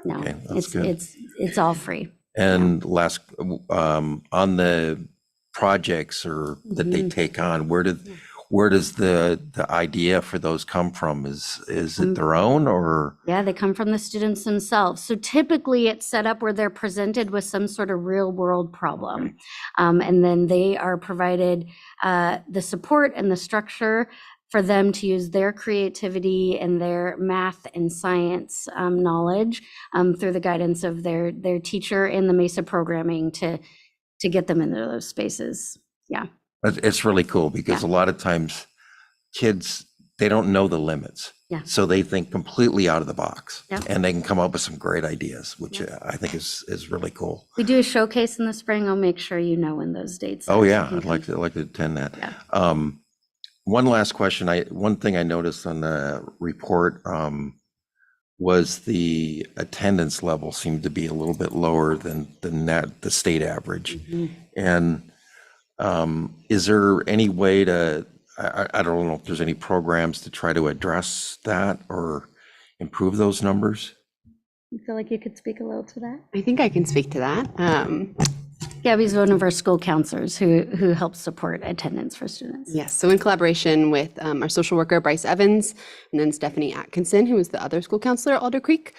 No, Okay, that's good. it's all free. And last, on the projects or that they take on, where does the idea for those come from? Is it their own or? Yeah, they come from the students themselves. So typically it's set up where they're presented with some sort of real world problem. And then they are provided the support and the structure for them to use their creativity and their math and science knowledge through the guidance of their teacher in the MESA programming to get them into those spaces. Yeah. It's really cool because a lot of times kids, they don't know the limits. Yeah. So they think completely out of the box Yeah. and they can come up with some great ideas, which I think is really cool. We do a showcase in the spring. I'll make sure you know when those dates are. Oh yeah, I'd like to attend that. Yeah. One last question. One thing I noticed on the report was the attendance level seemed to be a little bit lower than the state average. And is there any way to, I don't know if there's any programs to try to address that or improve those numbers? You feel like you could speak a little to that? I think I can speak to that. Gabby's one of our school counselors who helps support attendance for students. Yes, so in collaboration with our social worker, Bryce Evans, and then Stephanie Atkinson, who is the other school counselor at Alder Creek,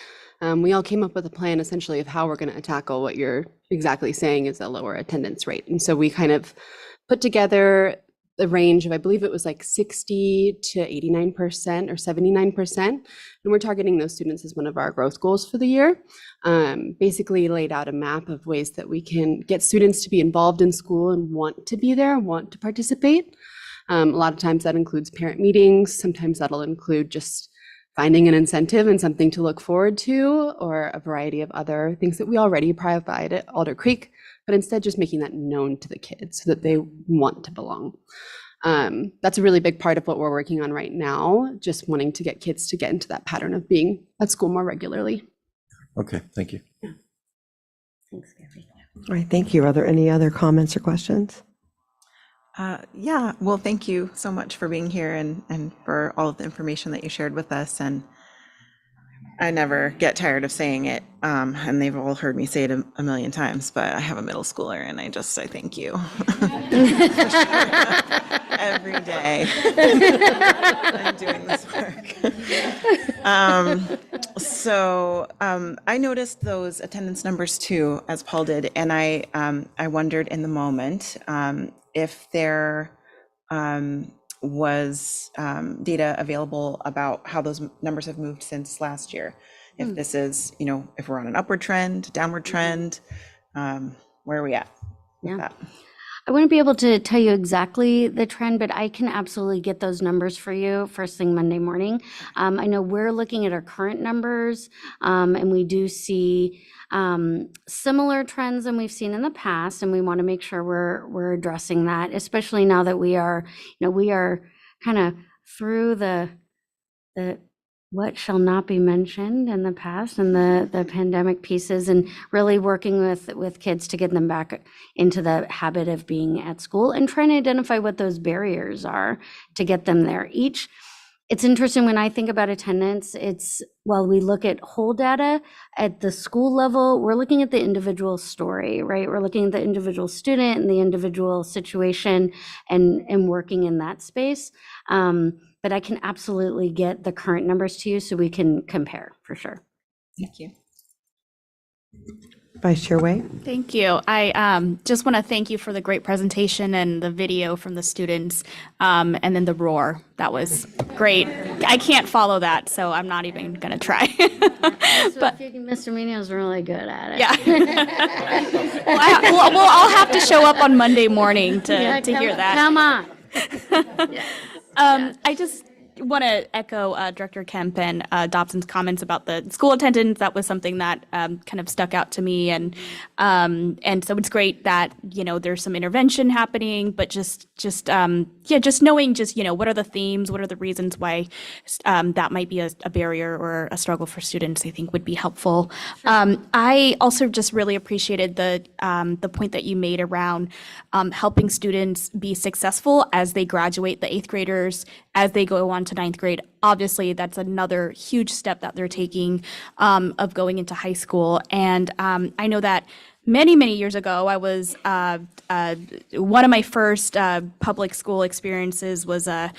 we all came up with a plan essentially of how we're going to tackle what you're exactly saying is a lower attendance rate. And so we kind of put together the range of, I believe it was like 60 to 89% or 79%. And we're targeting those students as one of our growth goals for the year. Basically laid out a map of ways that we can get students to be involved in school and want to be there, want to participate. A lot of times that includes parent meetings. Sometimes that'll include just finding an incentive and something to look forward to, or a variety of other things that we already provide at Alder Creek, but instead just making that known to the kids so that they want to belong. That's a really big part of what we're working on right now, just wanting to get kids to get into that pattern of being at school more regularly. Okay, thank you. Thanks, Gabby. All right, thank you. Are there any other comments or questions? Yeah, well, thank you so much for being here and for all of the information that you shared with us. And I never get tired of saying it, and they've all heard me say it a million times, but I have a middle schooler and I thank you. Every day I'm doing this work. So I noticed those attendance numbers too, as Paul did, and I wondered in the moment if there was data available about how those numbers have moved since last year. If this is, if we're on an upward trend, downward trend, where are we at with that? I wouldn't be able to tell you exactly the trend, but I can absolutely get those numbers for you first thing Monday morning. I know we're looking at our current numbers, and we do see similar trends than we've seen in the past, and we want to make sure we're addressing that, especially now that we are kind of through the what shall not be mentioned in the past and the pandemic pieces, and really working with kids to get them back into the habit of being at school and trying to identify what those barriers are to get them there. It's interesting when I think about attendance, while we look at whole data at the school level, we're looking at the individual story, right? We're looking at the individual student and the individual situation and working in that space. But I can absolutely get the current numbers to you so we can compare for sure. Thank you. Vice Chair Wei? Thank you. I just want to thank you for the great presentation and the video from the students, and then the roar. That was great. I can't follow that, so I'm not even going to try. But Mr. Munoz is really good at it. Yeah. Well, I'll have to show up on Monday morning to hear that. Come on. I just want to echo Director Kemp and Dobson's comments about the school attendance. That was something that kind of stuck out to me, and so it's great that there's some intervention happening, but just knowing what are the themes, what are the reasons why that might be a barrier or a struggle for students, I think would be helpful. I also just really appreciated the point that you made around helping students be successful as they graduate, the 8th graders, as they go on to 9th grade. Obviously, that's another huge step that they're taking of going into high school. And I know that many years ago, I was one of my first public school experiences was a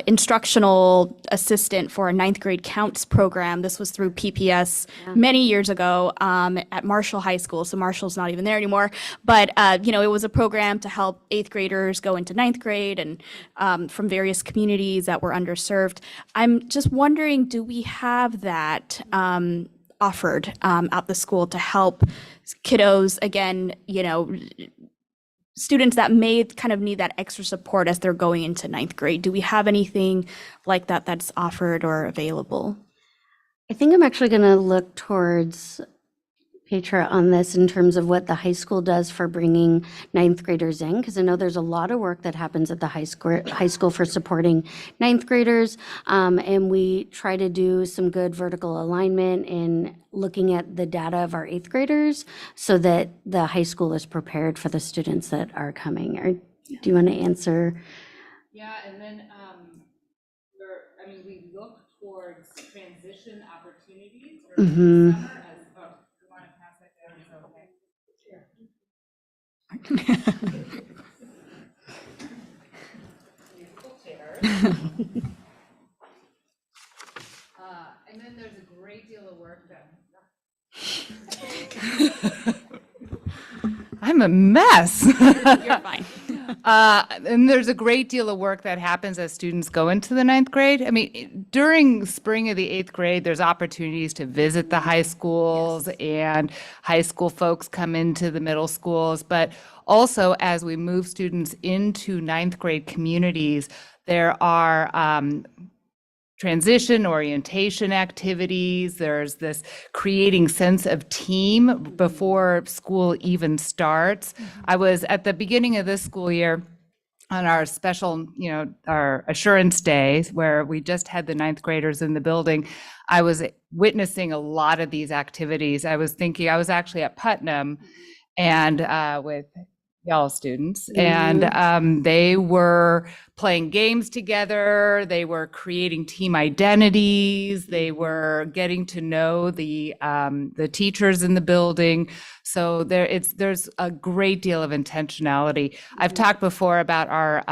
instructional assistant for a 9th grade counts program. This was through PPS many years ago at Marshall High School. So Marshall's not even there anymore. But, it was a program to help 8th graders go into 9th grade and from various communities that were underserved. I'm just wondering, do we have that offered at the school to help kiddos, again, students that may kind of need that extra support as they're going into 9th grade? Do we have anything like that that's offered or available? I think I'm actually going to look towards Petra on this in terms of what the high school does for bringing 9th graders in, because I know there's a lot of work that happens at the high school for supporting 9th graders, and we try to do some good vertical alignment in looking at the data of our 8th graders so that the high school is prepared for the students that are coming. Or do you want to answer? Yeah, and then we look towards transition opportunities or summer as you want to pass that down, is okay. Musical chairs. And then there's a great deal of work done. I'm a mess. You're fine. And there's a great deal of work that happens as students go into the 9th grade. I mean, during spring of the 8th grade, there's opportunities to visit the high schools, and high school folks come into the middle schools. But also, as we move students into 9th grade communities, there are transition orientation activities. There's this creating sense of team before school even starts. I was at the beginning of this school year on our special, our assurance days where we just had the 9th graders in the building. I was witnessing a lot of these activities. I was thinking, I was actually at Putnam and with y'all students, and they were playing games together. They were creating team identities. They were getting to know the teachers in the building. So there's a great deal of intentionality. I've talked before about our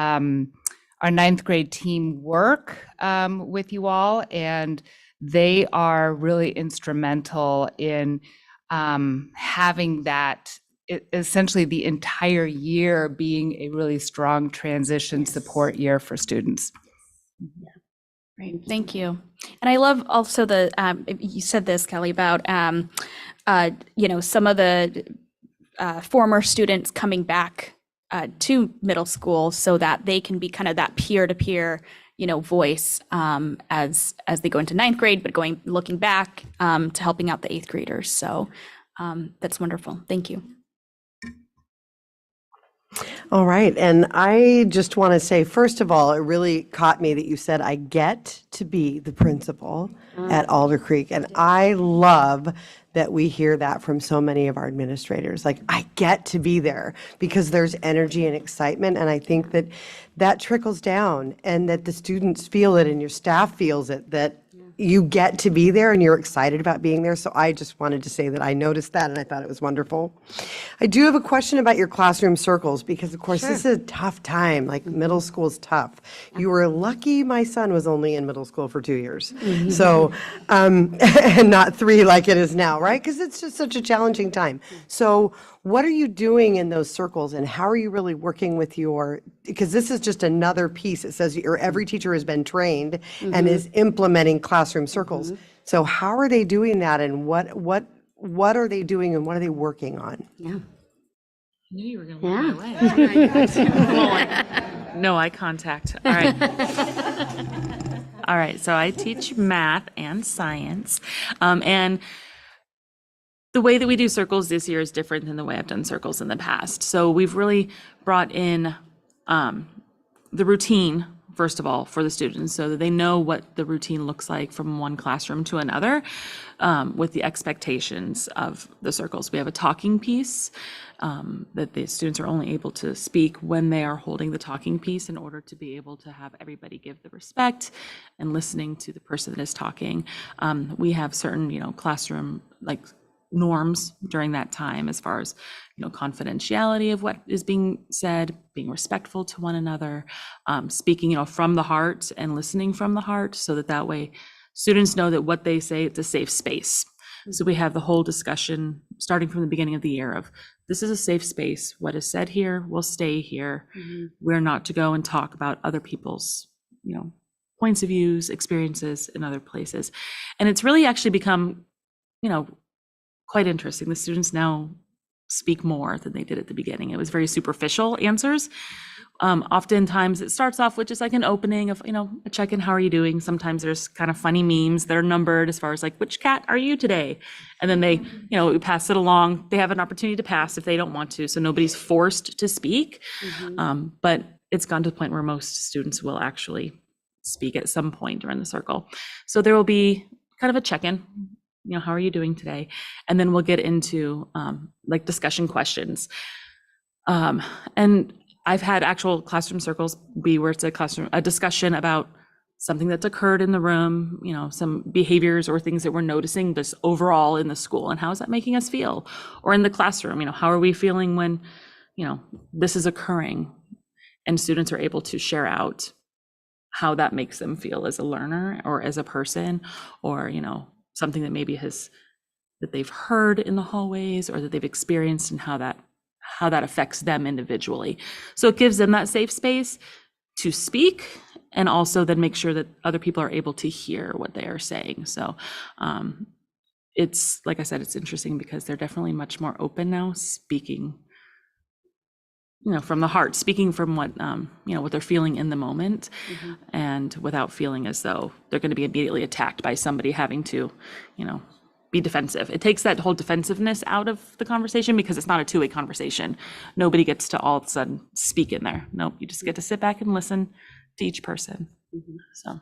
9th grade team work with you all, and they are really instrumental in having that essentially the entire year being a really strong transition support year for students. Great, thank you. And I love also you said this, Kelly, about some of the former students coming back to middle school so that they can be kind of that peer-to-peer, voice as they go into ninth grade, but looking back to helping out the eighth graders. So that's wonderful. Thank you. All right. And I just want to say, first of all, it really caught me that you said, I get to be the principal at Alder Creek. And I love that we hear that from so many of our administrators. Like, I get to be there because there's energy and excitement. And I think that that trickles down and that the students feel it and your staff feels it, that you get to be there and you're excited about being there. So I just wanted to say that I noticed that and I thought it was wonderful. I do have a question about your classroom circles because, of course, this is a tough time. Like, middle school is tough. You were lucky my son was only in middle school for 2 years. So, and not 3 like it is now, right? Because it's just such a challenging time. So what are you doing in those circles and how are you really working with because this is just another piece. It says every teacher has been trained and is implementing classroom circles. So how are they doing that and what are they doing and what are they working on? I knew you were going to look my way. No eye contact. All right. All right. So I teach math and science. And the way that we do circles this year is different than the way I've done circles in the past. So we've really brought in the routine, first of all, for the students so that they know what the routine looks like from one classroom to another with the expectations of the circles. We have a talking piece that the students are only able to speak when they are holding the talking piece in order to be able to have everybody give the respect and listening to the person that is talking. We have certain, classroom norms during that time as far as confidentiality of what is being said, being respectful to one another, speaking from the heart and listening from the heart so that way students know that what they say, it's a safe space. So we have the whole discussion starting from the beginning of the year of this is a safe space. What is said here will stay here. We're not to go and talk about other people's points of views, experiences in other places. And it's really actually become quite interesting. The students now speak more than they did at the beginning. It was very superficial answers. Oftentimes it starts off with just like an opening of, a check-in, how are you doing? Sometimes there's kind of funny memes that are numbered as far as like, which cat are you today? And then they, we pass it along. They have an opportunity to pass if they don't want to. So nobody's forced to speak. But it's gone to the point where most students will actually speak at some point during the circle. So there will be kind of a check-in. How are you doing today? And then we'll get into discussion questions. And I've had actual classroom circles be where it's a discussion about something that's occurred in the room, some behaviors or things that we're noticing just overall in the school and how is that making us feel? Or in the classroom, how are we feeling when, this is occurring? And students are able to share out how that makes them feel as a learner or as a person or, something that maybe that they've heard in the hallways or that they've experienced and how that affects them individually. So it gives them that safe space to speak and also then make sure that other people are able to hear what they are saying. So it's, like I said, it's interesting because they're definitely much more open now, speaking, from the heart, speaking from what, what they're feeling in the moment and without feeling as though they're going to be immediately attacked by somebody having to, be defensive. It takes that whole defensiveness out of the conversation because it's not a two-way conversation. Nobody gets to all of a sudden speak in there. Nope, you just get to sit back and listen to each person. So.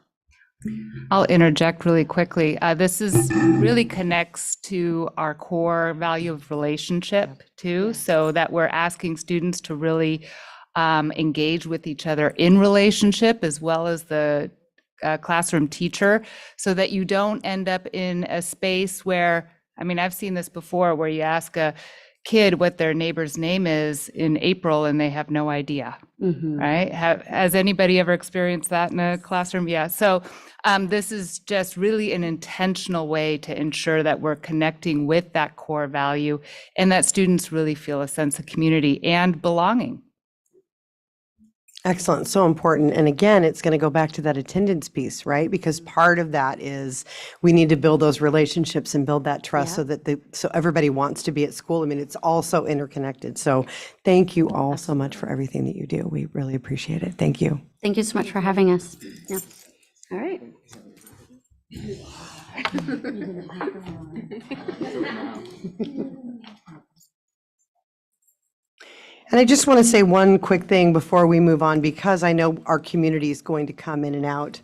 I'll interject really quickly. This really connects to our core value of relationship too, so that we're asking students to really engage with each other in relationship as well as the classroom teacher, so that you don't end up in a space where, I've seen this before, where you ask a kid what their neighbor's name is in April and they have no idea, right? Has anybody ever experienced that in a classroom? Yeah. So this is just really an intentional way to ensure that we're connecting with that core value and that students really feel a sense of community and belonging. Excellent. So important. And again, it's going to go back to that attendance piece, right? Because part of that is we need to build those relationships and build that trust so that so everybody wants to be at school. I mean, it's all so interconnected. So thank you all so much for everything that you do. We really appreciate it. Thank you. Thank you so much for having us. Yeah. All right. And I just want to say one quick thing before we move on, because I know our community is going to come in and out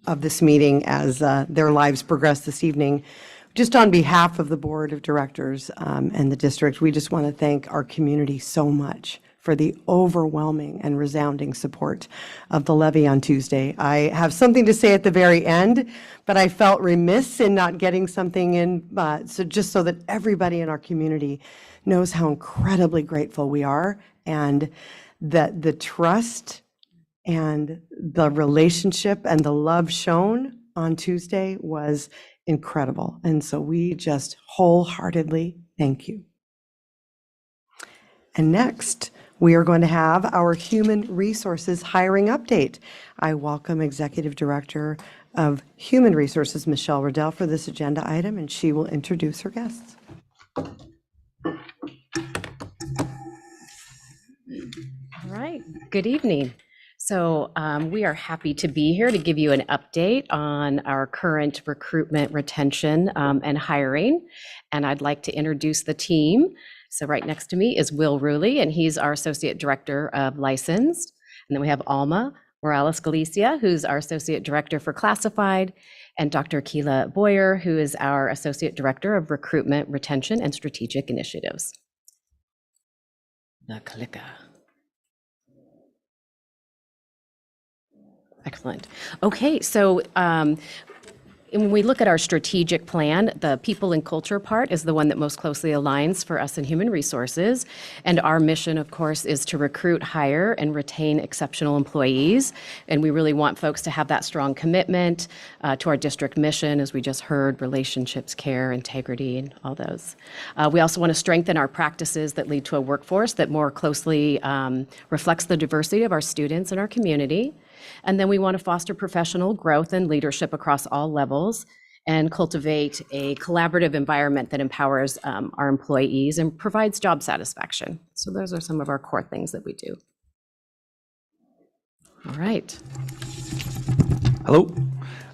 of this meeting as their lives progress this evening. Just on behalf of the Board of Directors and the district, we just want to thank our community so much for the overwhelming and resounding support of the levy on Tuesday. I have something to say at the very end, but I felt remiss in not getting something in, so just so that everybody in our community knows how incredibly grateful we are, and that the trust and the relationship and the love shown on Tuesday was incredible. And so we just wholeheartedly thank you. And next, we are going to have our Human Resources hiring update. I welcome Executive Director of Human Resources, Michelle Riddell, for this agenda item, and she will introduce her guests. All right, good evening. So we are happy to be here to give you an update on our current recruitment, retention, and hiring. And I'd like to introduce the team. So right next to me is Will Ruley, and he's our Associate Director of Licensed. And then we have Alma Morales-Galicia, who's our Associate Director for Classified, and Dr. Keela Boyer, who is our Associate Director of Recruitment, Retention, and Strategic Initiatives. The clicker. Excellent. Okay, so when we look at our strategic plan, the people and culture part is the one that most closely aligns for us in human resources. And our mission, of course, is to recruit, hire, and retain exceptional employees. And we really want folks to have that strong commitment to our district mission, as we just heard, relationships, care, integrity, and all those. We also want to strengthen our practices that lead to a workforce that more closely reflects the diversity of our students and our community. And then we want to foster professional growth and leadership across all levels and cultivate a collaborative environment that empowers our employees and provides job satisfaction. So those are some of our core things that we do. All right. Hello.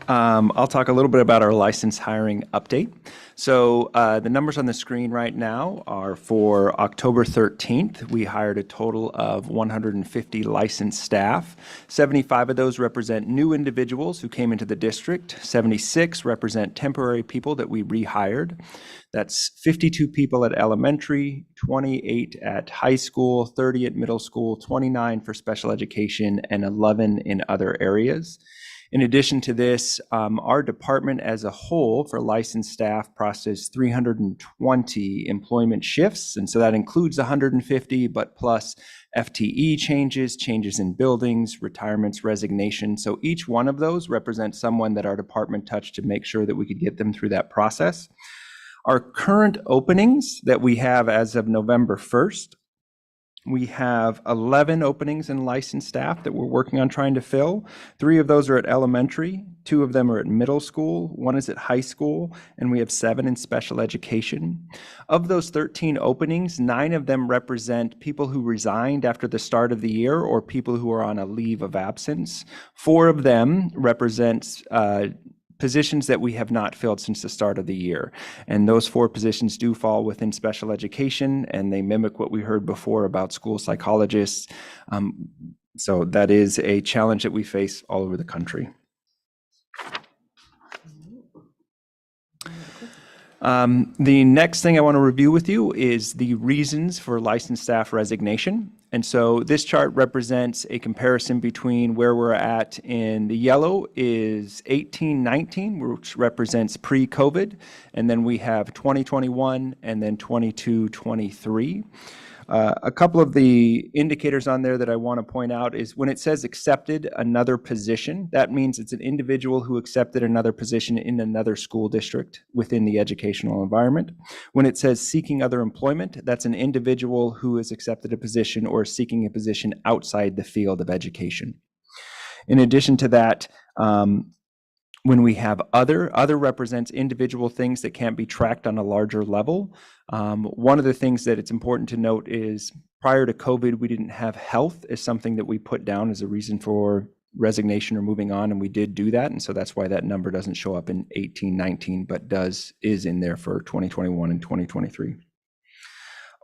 I'll talk a little bit about our license hiring update. So the numbers on the screen right now are for October 13th. We hired a total of 150 licensed staff. 75 of those represent new individuals who came into the district. 76 represent temporary people that we rehired. That's 52 people at elementary, 28 at high school, 30 at middle school, 29 for special education, and 11 in other areas. In addition to this, our department as a whole for licensed staff processed 320 employment shifts. And so that includes 150, but plus FTE changes in buildings, retirements, resignations. So each one of those represents someone that our department touched to make sure that we could get them through that process. Our current openings that we have as of November 1st, we have 11 openings in licensed staff that we're working on trying to fill. 3 of those are at elementary, 2 of them are at middle school, 1 is at high school, and we have 7 in special education. Of those 13 openings, 9 of them represent people who resigned after the start of the year or people who are on a leave of absence. 4 of them represent positions that we have not filled since the start of the year. And those 4 positions do fall within special education, and they mimic what we heard before about school psychologists. So that is a challenge that we face all over the country. The next thing I want to review with you is the reasons for licensed staff resignation. And so this chart represents a comparison between where we're at in the yellow is 18-19, which represents pre-COVID, and then we have 2021 and then 22-23. A couple of the indicators on there that I want to point out is when it says accepted another position, that means it's an individual who accepted another position in another school district within the educational environment. When it says seeking other employment, that's an individual who has accepted a position or is seeking a position outside the field of education. In addition to that, when we have other represents individual things that can't be tracked on a larger level. One of the things that it's important to note is prior to COVID, we didn't have health as something that we put down as a reason for resignation or moving on, and we did do that. And so that's why that number doesn't show up in 18-19, but is in there for 2021 and 2023.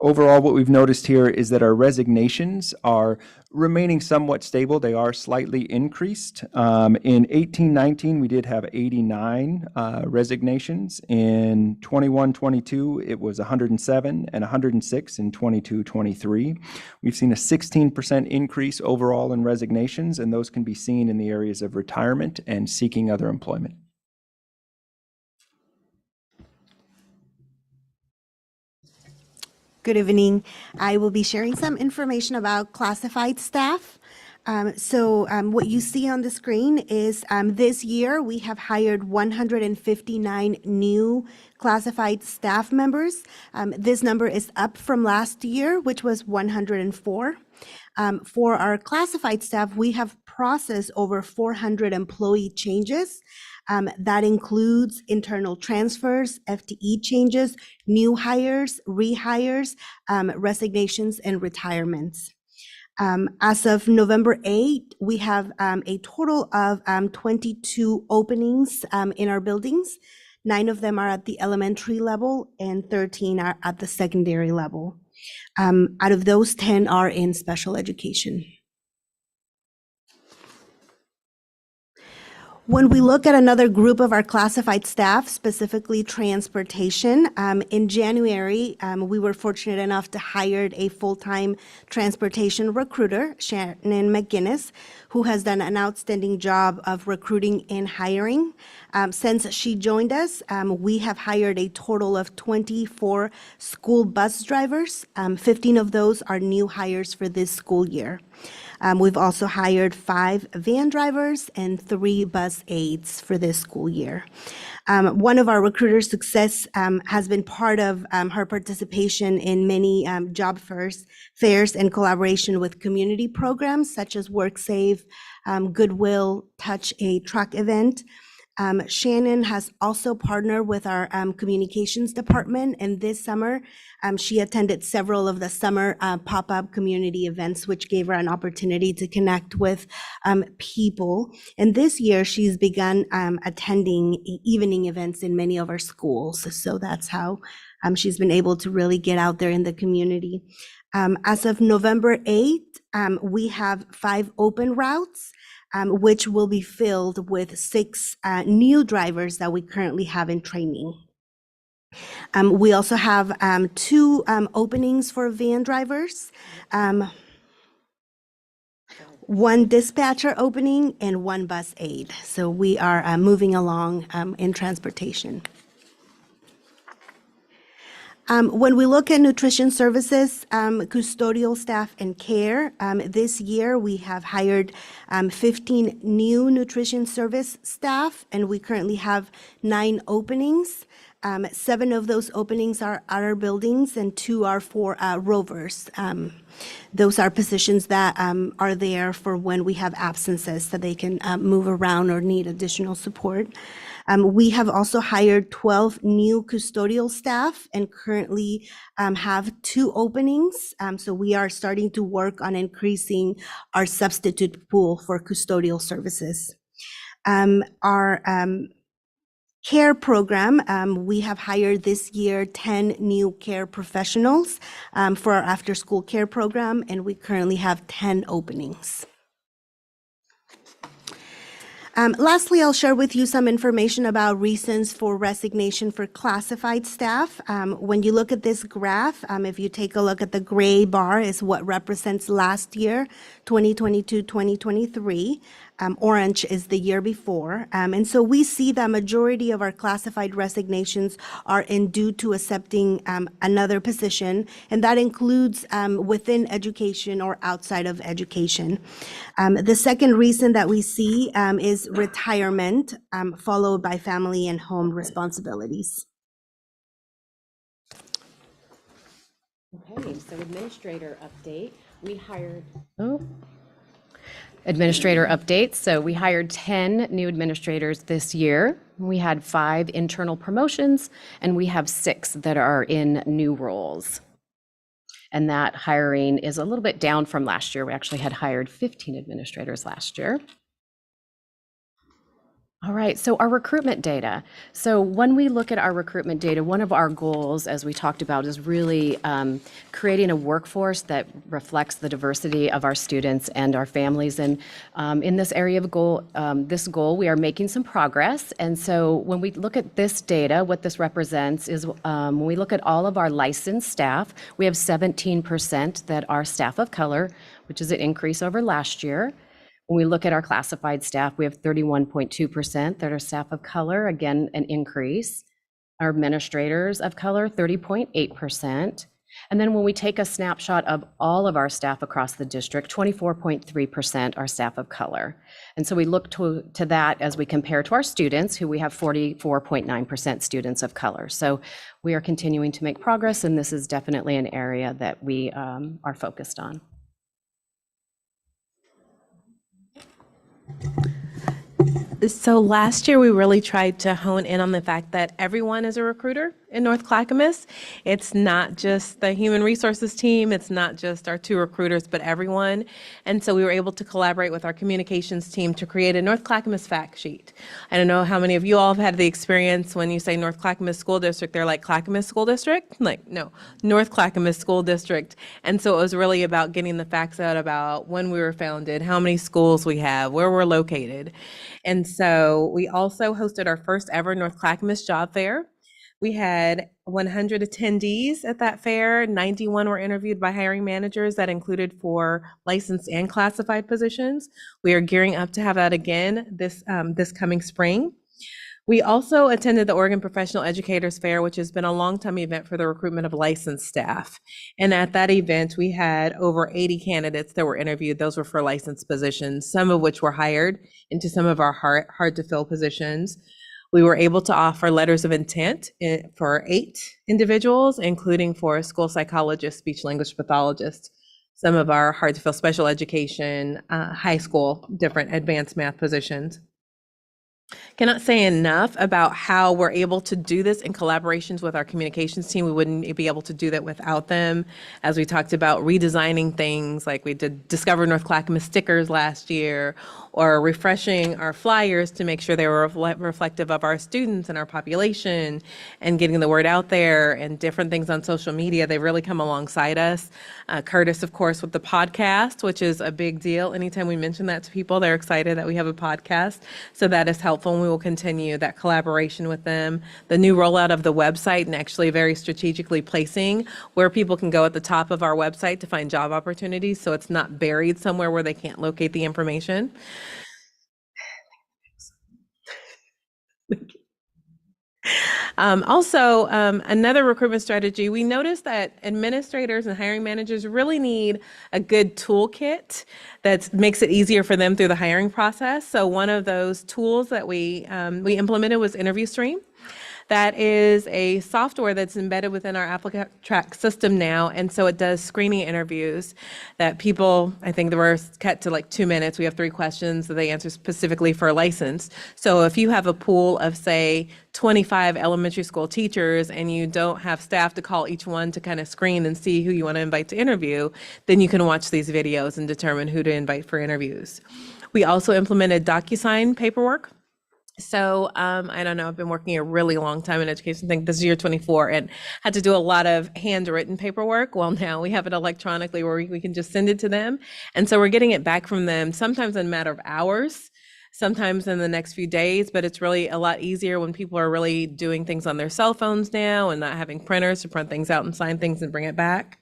Overall, what we've noticed here is that our resignations are remaining somewhat stable. They are slightly increased. In 18-19, we did have 89 resignations. In 21-22, it was 107 and 106 in 22-23. We've seen a 16% increase overall in resignations, and those can be seen in the areas of retirement and seeking other employment. Good evening. I will be sharing some information about classified staff. What you see on the screen is this year we have hired 159 new classified staff members. This number is up from last year, which was 104. For our classified staff, we have processed over 400 employee changes. That includes internal transfers, FTE changes, new hires, rehires, resignations, and retirements. As of November 8, we have a total of 22 openings in our buildings. 9 of them are at the elementary level and 13 are at the secondary level. Out of those, 10 are in special education. When we look at another group of our classified staff, specifically transportation, in January, we were fortunate enough to hire a full-time transportation recruiter, Shannon McGinnis, who has done an outstanding job of recruiting and hiring. Since she joined us, we have hired a total of 24 school bus drivers. 15 of those are new hires for this school year. We've also hired 5 van drivers and 3 bus aides for this school year. One of our recruiter success has been part of her participation in many job fairs and collaboration with community programs such as WorkSafe, Goodwill, Touch a Truck event. Shannon has also partnered with our communications department, and this summer she attended several of the summer pop-up community events, which gave her an opportunity to connect with people. And this year she's begun attending evening events in many of our schools. So that's how she's been able to really get out there in the community. As of November 8th, we have 5 open routes, which will be filled with 6 new drivers that we currently have in training. We also have 2 openings for van drivers, 1 dispatcher opening and 1 bus aide. So we are moving along in transportation. When we look at nutrition services, custodial staff and care, this year we have hired 15 new nutrition service staff, and we currently have 9 openings. 7 of those openings are at our buildings and 2 are for rovers. Those are positions that are there for when we have absences so they can move around or need additional support. We have also hired 12 new custodial staff and currently have 2 openings. So we are starting to work on increasing our substitute pool for custodial services. Our care program, we have hired this year 10 new care professionals for our after-school care program, and we currently have 10 openings. Lastly, I'll share with you some information about reasons for resignation for classified staff. When you look at this graph, if you take a look at the gray bar is what represents last year, 2022-2023. Orange is the year before. And so we see that majority of our classified resignations are in due to accepting another position, and that includes within education or outside of education. The second reason that we see is retirement, followed by family and home responsibilities. Okay, so administrator update. We hired, administrator updates. So we hired 10 new administrators this year. We had 5 internal promotions, and we have 6 that are in new roles. And that hiring is a little bit down from last year. We actually had hired 15 administrators last year. All right, so our recruitment data. So when we look at our recruitment data, one of our goals, as we talked about, is really creating a workforce that reflects the diversity of our students and our families. And in this area of this goal, we are making some progress. And so when we look at this data, what this represents is when we look at all of our licensed staff, we have 17% that are staff of color, which is an increase over last year. When we look at our classified staff, we have 31.2% that are staff of color, again, an increase. Our administrators of color, 30.8%. And then when we take a snapshot of all of our staff across the district, 24.3% are staff of color. And so we look to that as we compare to our students, who we have 44.9% students of color. So we are continuing to make progress, and this is definitely an area that we are focused on. So last year, we really tried to hone in on the fact that everyone is a recruiter in North Clackamas. It's not just the human resources team, it's not just our 2 recruiters, but everyone. And so we were able to collaborate with our communications team to create a North Clackamas fact sheet. I don't know how many of you all have had the experience when you say North Clackamas School District, they're like, Clackamas School District? Like, no, North Clackamas School District. And so it was really about getting the facts out about when we were founded, how many schools we have, where we're located. And so we also hosted our first ever North Clackamas Job Fair. We had 100 attendees at that fair. 91 were interviewed by hiring managers. That included for licensed and classified positions. We are gearing up to have that again this coming spring. We also attended the Oregon Professional Educators Fair, which has been a long-time event for the recruitment of licensed staff. And at that event, we had over 80 candidates that were interviewed. Those were for licensed positions, some of which were hired into some of our hard-to-fill positions. We were able to offer letters of intent for 8 individuals, including for a school psychologist, speech language pathologist, some of our hard-to-fill special education, high school, different advanced math positions. Cannot say enough about how we're able to do this in collaborations with our communications team. We wouldn't be able to do that without them. As we talked about redesigning things, like we did Discover North Clackamas stickers last year, or refreshing our flyers to make sure they were reflective of our students and our population, and getting the word out there, and different things on social media. They really come alongside us. Curtis, of course, with the podcast, which is a big deal. Anytime we mention that to people, they're excited that we have a podcast. So that is helpful, and we will continue that collaboration with them. The new rollout of the website, and actually very strategically placing where people can go at the top of our website to find job opportunities, so it's not buried somewhere where they can't locate the information. Also, another recruitment strategy, we noticed that administrators and hiring managers really need a good toolkit that makes it easier for them through the hiring process. So one of those tools that we implemented was Interview Stream. That is a software that's embedded within our AppleTrack system now. And so it does screening interviews that people, I think they were cut to like 2 minutes. We have 3 questions that they answer specifically for a license. So if you have a pool of, say, 25 elementary school teachers and you don't have staff to call each one to kind of screen and see who you want to invite to interview, then you can watch these videos and determine who to invite for interviews. We also implemented DocuSign paperwork. So I don't know, I've been working a really long time in education, I think this is year 24, and had to do a lot of handwritten paperwork. Well, now we have it electronically where we can just send it to them. And so we're getting it back from them, sometimes in a matter of hours, sometimes in the next few days, but it's really a lot easier when people are really doing things on their cell phones now and not having printers to print things out and sign things and bring it back.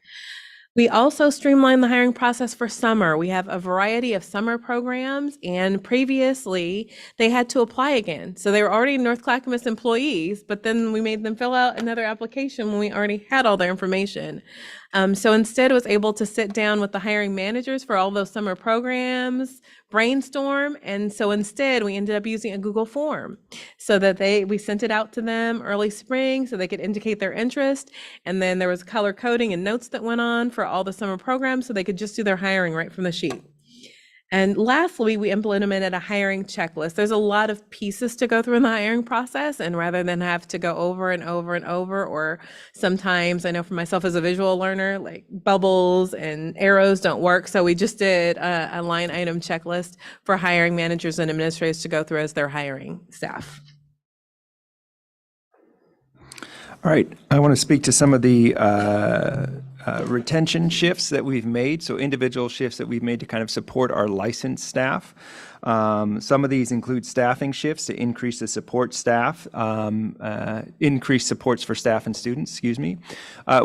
We also streamlined the hiring process for summer. We have a variety of summer programs, and previously they had to apply again. So they were already North Clackamas employees, but then we made them fill out another application when we already had all their information. So instead, I was able to sit down with the hiring managers for all those summer programs, brainstorm, and so instead we ended up using a Google form so that we sent it out to them early spring so they could indicate their interest, and then there was color coding and notes that went on for all the summer programs so they could just do their hiring right from the sheet. And lastly, we implemented a hiring checklist. There's a lot of pieces to go through in the hiring process, and rather than have to go over and over and over, or sometimes I know for myself as a visual learner, like bubbles and arrows don't work. So we just did a line item checklist for hiring managers and administrators to go through as they're hiring staff. All right, I want to speak to some of the retention shifts that we've made, so individual shifts that we've made to kind of support our licensed staff. Some of these include staffing shifts to increase the support staff, increase supports for staff and students, excuse me.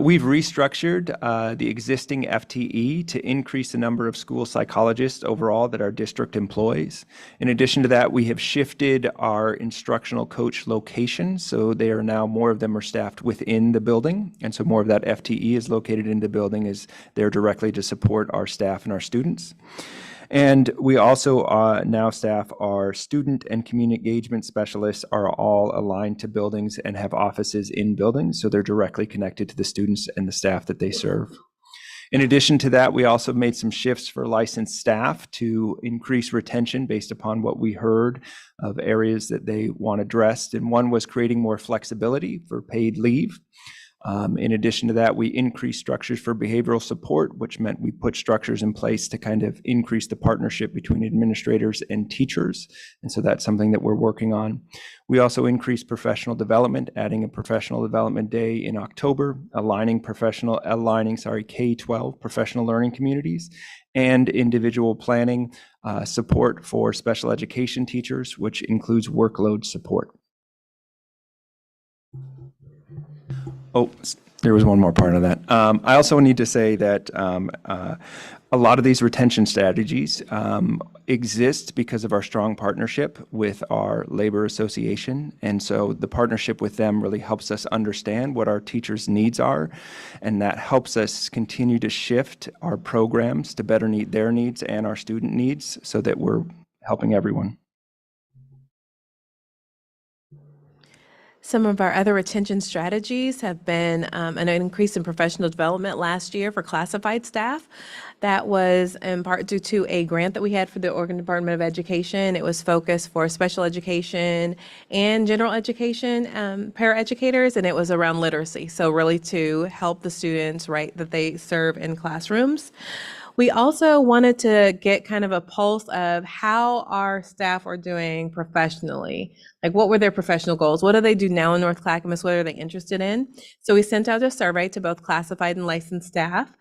We've restructured the existing FTE to increase the number of school psychologists overall that our district employs. In addition to that, we have shifted our instructional coach locations, so they are now, more of them are staffed within the building, and so more of that FTE is located in the building as they're directly to support our staff and our students. And we also now staff our student and community engagement specialists are all aligned to buildings and have offices in buildings, so they're directly connected to the students and the staff that they serve. In addition to that, we also made some shifts for licensed staff to increase retention based upon what we heard of areas that they want addressed. And one was creating more flexibility for paid leave. In addition to that, we increased structures for behavioral support, which meant we put structures in place to kind of increase the partnership between administrators and teachers. And so that's something that we're working on. We also increased professional development, adding a professional development day in October, aligning K-12 professional learning communities, and individual planning support for special education teachers, which includes workload support. Oh, there was one more part of that. I also need to say that a lot of these retention strategies exist because of our strong partnership with our labor association. And so the partnership with them really helps us understand what our teachers' needs are. And that helps us continue to shift our programs to better meet their needs and our student needs so that we're helping everyone. Some of our other retention strategies have been an increase in professional development last year for classified staff. That was in part due to a grant that we had for the Oregon Department of Education. It was focused for special education and general education paraeducators, and it was around literacy. So really to help the students, right, that they serve in classrooms. We also wanted to get kind of a pulse of how our staff are doing professionally. Like, what were their professional goals? What do they do now in North Clackamas? What are they interested in? So we sent out a survey to both classified and licensed staff.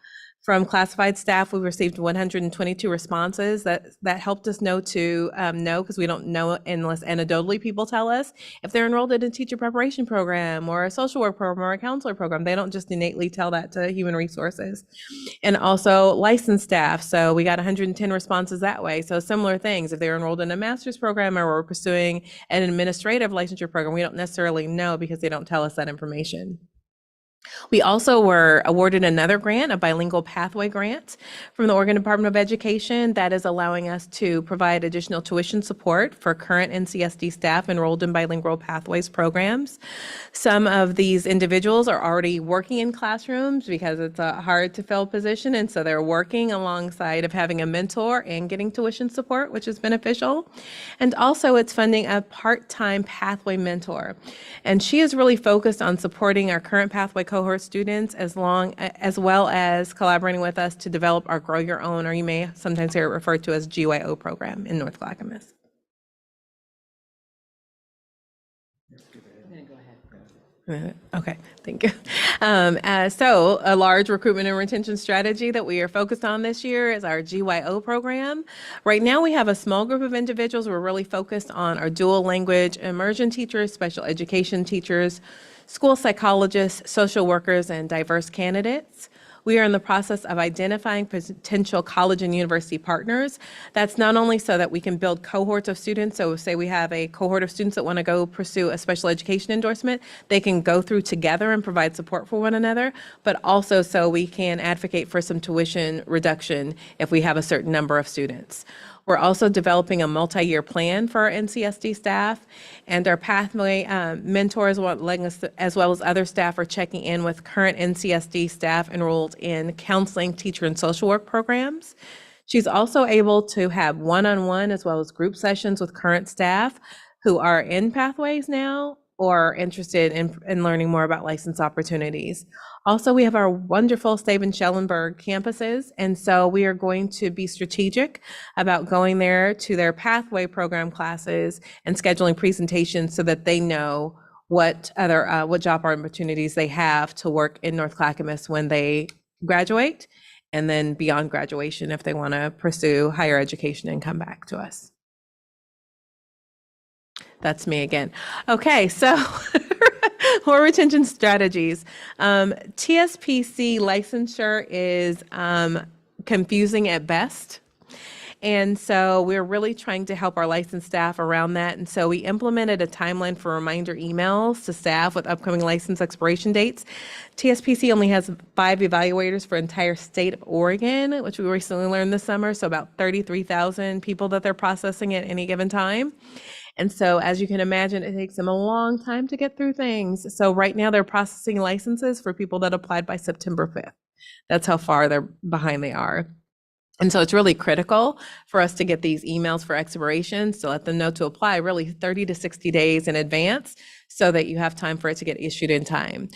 From classified staff, we received 122 responses. That helped us know because we don't know unless anecdotally people tell us if they're enrolled in a teacher preparation program or a social work program or a counselor program. They don't just innately tell that to human resources. And also licensed staff. So we got 110 responses that way. So similar things, if they're enrolled in a master's program or we're pursuing an administrative licensure program, we don't necessarily know because they don't tell us that information. We also were awarded another grant, a bilingual pathway grant from the Oregon Department of Education that is allowing us to provide additional tuition support for current NCSD staff enrolled in bilingual pathways programs. Some of these individuals are already working in classrooms because it's a hard to fill position, and so they're working alongside of having a mentor and getting tuition support, which is beneficial. And also it's funding a part-time pathway mentor. And she is really focused on supporting our current pathway cohort students as well as collaborating with us to develop our Grow Your Own, or you may sometimes hear it referred to as GYO program in North Clackamas. Okay, thank you. So a large recruitment and retention strategy that we are focused on this year is our GYO program. Right now we have a small group of individuals. We're really focused on our dual language immersion teachers, special education teachers, school psychologists, social workers, and diverse candidates. We are in the process of identifying potential college and university partners. That's not only so that we can build cohorts of students, so say we have a cohort of students that want to go pursue a special education endorsement, they can go through together and provide support for one another, but also so we can advocate for some tuition reduction if we have a certain number of students. We're also developing a multi-year plan for our NCSD staff, and our pathway mentors, as well as other staff, are checking in with current NCSD staff enrolled in counseling, teacher, and social work programs. She's also able to have one-on-one as well as group sessions with current staff who are in pathways now or are interested in learning more about license opportunities. Also, we have our wonderful Stave-Schellenberg campuses, and so we are going to be strategic about going there to their pathway program classes and scheduling presentations so that they know what job opportunities they have to work in North Clackamas when they graduate, and then beyond graduation if they want to pursue higher education and come back to us. That's me again. Okay, so more retention strategies. TSPC licensure is confusing at best. And so we're really trying to help our licensed staff around that. And so we implemented a timeline for reminder emails to staff with upcoming license expiration dates. TSPC only has 5 evaluators for entire state of Oregon, which we recently learned this summer. So about 33,000 people that they're processing at any given time. And so, as you can imagine, it takes them a long time to get through things. So right now they're processing licenses for people that applied by September 5th. That's how far they're behind they are. And so it's really critical for us to get these emails for expirations to let them know to apply really 30 to 60 days in advance so that you have time for it to get issued in time.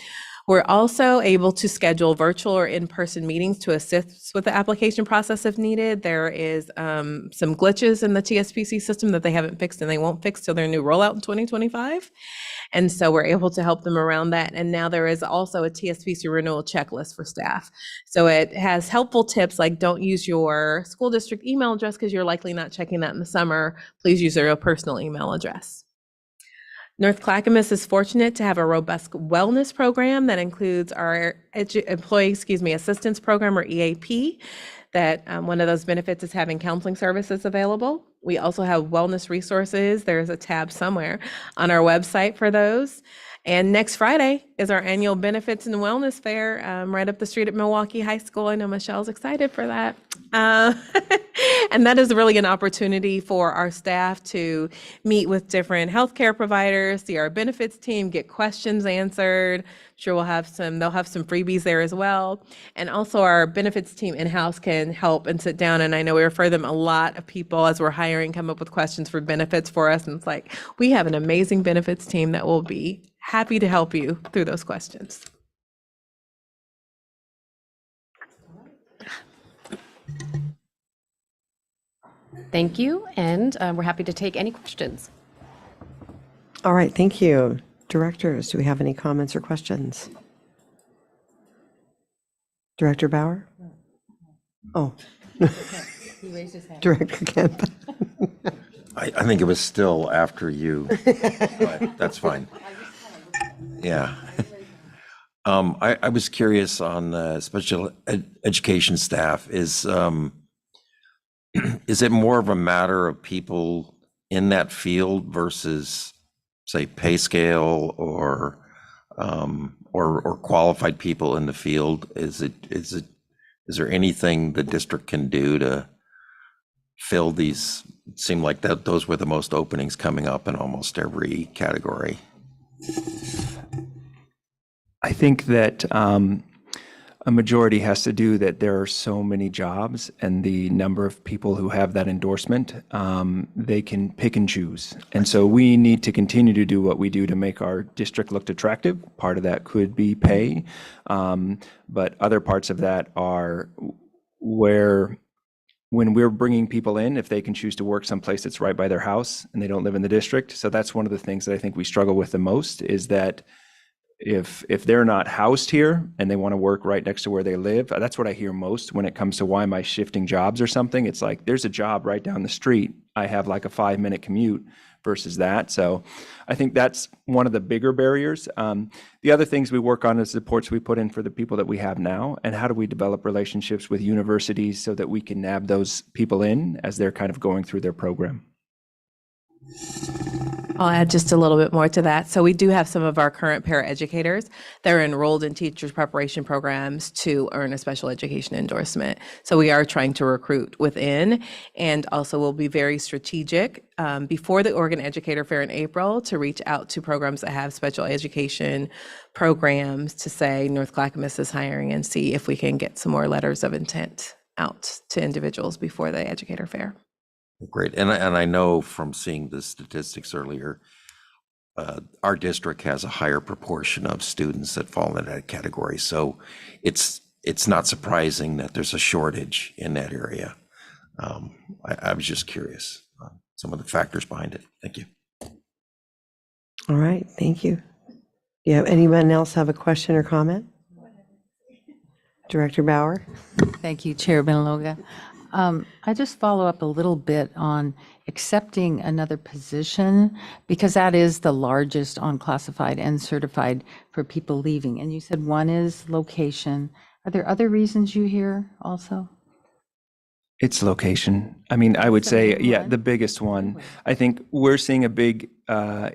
We're also able to schedule virtual or in-person meetings to assist with the application process if needed. There is some glitches in the TSPC system that they haven't fixed and they won't fix till their new rollout in 2025. And so we're able to help them around that. And now there is also a TSPC renewal checklist for staff. So it has helpful tips like don't use your school district email address because you're likely not checking that in the summer. Please use your personal email address. North Clackamas is fortunate to have a robust wellness program that includes our employee assistance program, or EAP, that one of those benefits is having counseling services available. We also have wellness resources. There's a tab somewhere on our website for those. And next Friday is our annual benefits and wellness fair right up the street at Milwaukee High School. I know Michelle's excited for that. And that is really an opportunity for our staff to meet with different healthcare providers, see our benefits team, get questions answered. I'm sure they'll have some freebies there as well. And also our benefits team in-house can help and sit down. And I know we refer them a lot of people as we're hiring, come up with questions for benefits for us. And it's like, we have an amazing benefits team that will be happy to help you through those questions. Thank you, and we're happy to take any questions. All right, thank you. Directors, do we have any comments or questions? Director Bauer? Oh. He raised his hand. Director Kemp. I think it was still after you, but that's fine. Yeah. I was curious on the special education staff. Is it more of a matter of people in that field versus, say, pay scale or qualified people in the field? Is there anything the district can do to fill these? It seemed like those were the most openings coming up in almost every category. I think that a majority has to do that there are so many jobs and the number of people who have that endorsement, they can pick and choose. And so we need to continue to do what we do to make our district look attractive. Part of that could be pay, but other parts of that are where when we're bringing people in, if they can choose to work someplace that's right by their house and they don't live in the district. So that's one of the things that I think we struggle with the most is that if they're not housed here and they want to work right next to where they live, that's what I hear most when it comes to why am I shifting jobs or something. It's like, there's a job right down the street. I have like a 5-minute commute versus that. So I think that's one of the bigger barriers. The other things we work on is supports we put in for the people that we have now, and how do we develop relationships with universities so that we can nab those people in as they're kind of going through their program. I'll add just a little bit more to that. So we do have some of our current paraeducators that are enrolled in teachers preparation programs to earn a special education endorsement. So we are trying to recruit within, and also we'll be very strategic before the Oregon Educator Fair in April to reach out to programs that have special education programs to say North Clackamas is hiring, and see if we can get some more letters of intent out to individuals before the Educator Fair. Great. And I know from seeing the statistics earlier, our district has a higher proportion of students that fall in that category. So it's not surprising that there's a shortage in that area. I was just curious some of the factors behind it. Thank you. All right, thank you. Do you have anyone else have a question or comment? Director Bauer? Thank you, Chair Benaloga. I just follow up a little bit on accepting another position, because that is the largest on classified and certified for people leaving. And you said one is location. Are there other reasons you hear also? It's location. I mean, I would say, yeah, the biggest one. I think we're seeing a big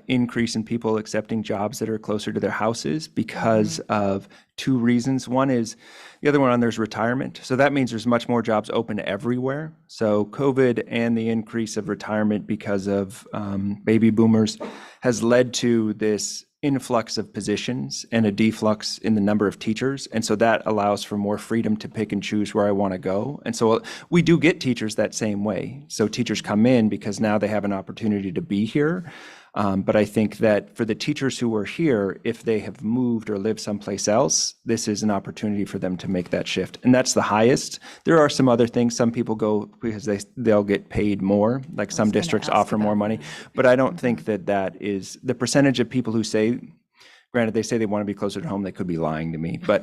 increase in people accepting jobs that are closer to their houses because of two reasons. One is, the other one, there's retirement. So that means there's much more jobs open everywhere. So COVID and the increase of retirement because of baby boomers has led to this influx of positions and a deflux in the number of teachers. And so that allows for more freedom to pick and choose where I want to go. And so we do get teachers that same way. So teachers come in because now they have an opportunity to be here. But I think that for the teachers who are here, if they have moved or lived someplace else, this is an opportunity for them to make that shift. And that's the highest. There are some other things. Some people go because they'll get paid more, like some districts offer more money. But I don't think that is the percentage of people who say, granted, they say they want to be closer to home, they could be lying to me, but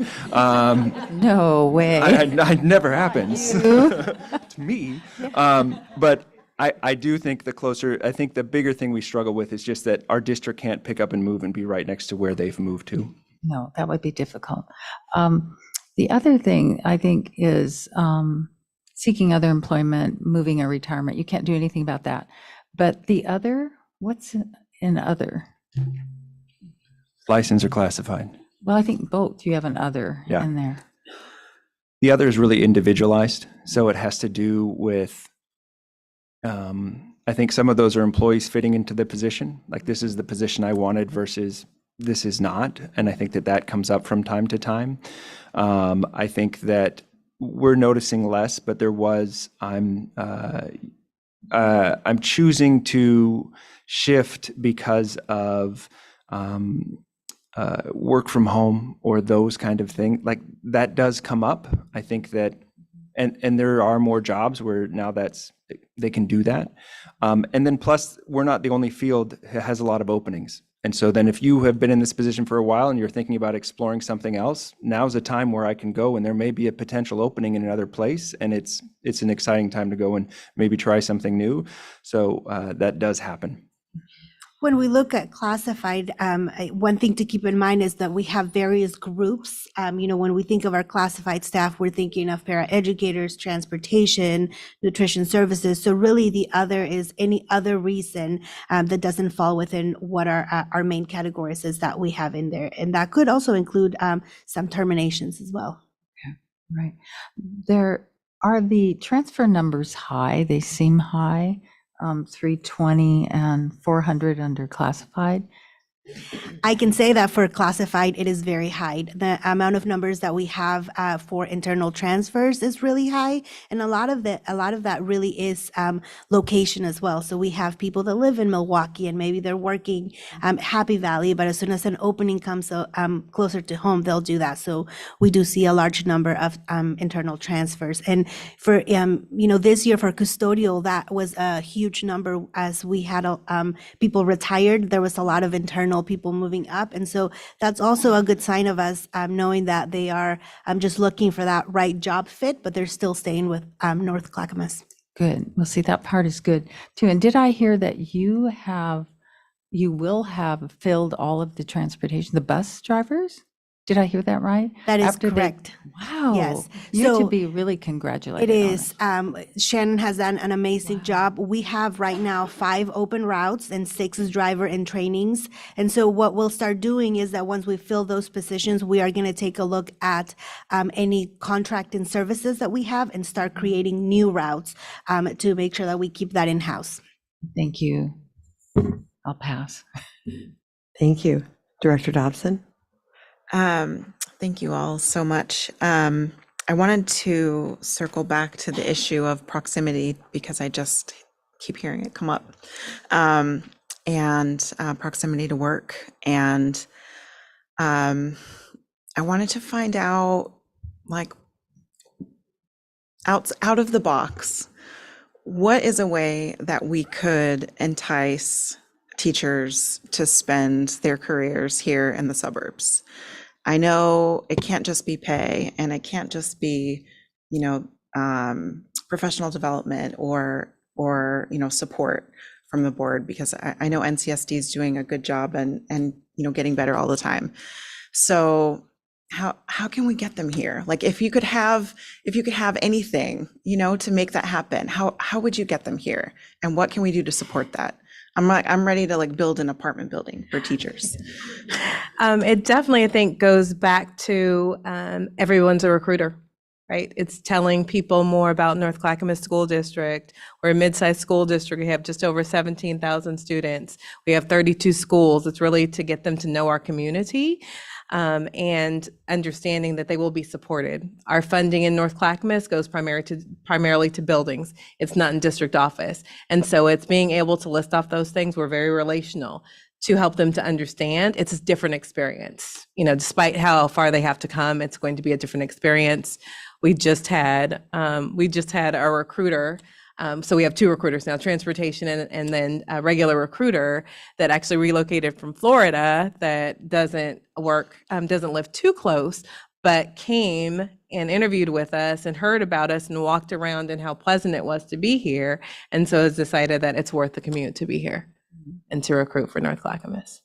no way. It never happens to me. But I do think I think the bigger thing we struggle with is just that our district can't pick up and move and be right next to where they've moved to. No, that would be difficult. The other thing I think is seeking other employment, moving or retirement. You can't do anything about that. But the other, what's in other? Licensed or classified? Well, I think both. You have an other in there. The other is really individualized. So it has to do with I think some of those are employees fitting into the position. Like, this is the position I wanted versus this is not. And I think that comes up from time to time. I think that we're noticing less, but there was, I'm choosing to shift because of work from home or those kind of things. Like, that does come up. I think that, and there are more jobs where now they can do that. And then plus, we're not the only field that has a lot of openings. And so then if you have been in this position for a while and you're thinking about exploring something else, now's a time where I can go and there may be a potential opening in another place. And it's an exciting time to go and maybe try something new. So that does happen. When we look at classified, one thing to keep in mind is that we have various groups. When we think of our classified staff, we're thinking of paraeducators, transportation, nutrition services. So really the other is any other reason that doesn't fall within what our main categories is that we have in there. And that could also include some terminations as well. Right. Are the transfer numbers high? They seem high. 320 and 400 under classified. I can say that for classified, it is very high. The amount of numbers that we have for internal transfers is really high, and a lot of that really is location as well. So we have people that live in Milwaukee and maybe they're working Happy Valley, but as soon as an opening comes closer to home, they'll do that. So we do see a large number of internal transfers. And for this year for custodial, that was a huge number as we had people retired. There was a lot of internal people moving up. And so that's also a good sign of us knowing that they are just looking for that right job fit, but they're still staying with North Clackamas. Good. Well, see, that part is good too. And did I hear that you will have filled all of the transportation, the bus drivers? Did I hear that right? That is After they- correct. Wow. Yes. You're to So be really congratulated it on is. Shannon has done an amazing job. We have right now 5 open routes and 6 driver in trainings. And so what we'll start doing is that once we fill those positions, we are going to take a look at any contracting services that we have and start creating new routes to make sure that we keep that in-house. Thank you. I'll pass. Thank you. Director Dobson? Thank you all so much. I wanted to circle back to the issue of proximity because I just keep hearing it come up, and proximity to work. And I wanted to find out, like, out of the box, what is a way that we could entice teachers to spend their careers here in the suburbs? I know it can't just be pay, and it can't just be, professional development or support from the board, because I know NCSD is doing a good job and getting better all the time. So how can we get them here? Like, if you could have anything, to make that happen, how would you get them here? And what can we do to support that? I'm ready to build an apartment building for teachers. It definitely, I think, goes back to everyone's a recruiter, right? It's telling people more about North Clackamas School District. We're a mid-sized school district. We have just over 17,000 students. We have 32 schools. It's really to get them to know our community. And understanding that they will be supported. Our funding in North Clackamas goes primarily to buildings. It's not in district office. And so it's being able to list off those things. We're very relational to help them to understand it's a different experience. Despite how far they have to come, it's going to be a different experience. We just had a recruiter. So we have 2 recruiters now, transportation and then a regular recruiter that actually relocated from Florida that doesn't live too close, but came and interviewed with us and heard about us and walked around and how pleasant it was to be here. And so has decided that it's worth the commute to be here and to recruit for North Clackamas.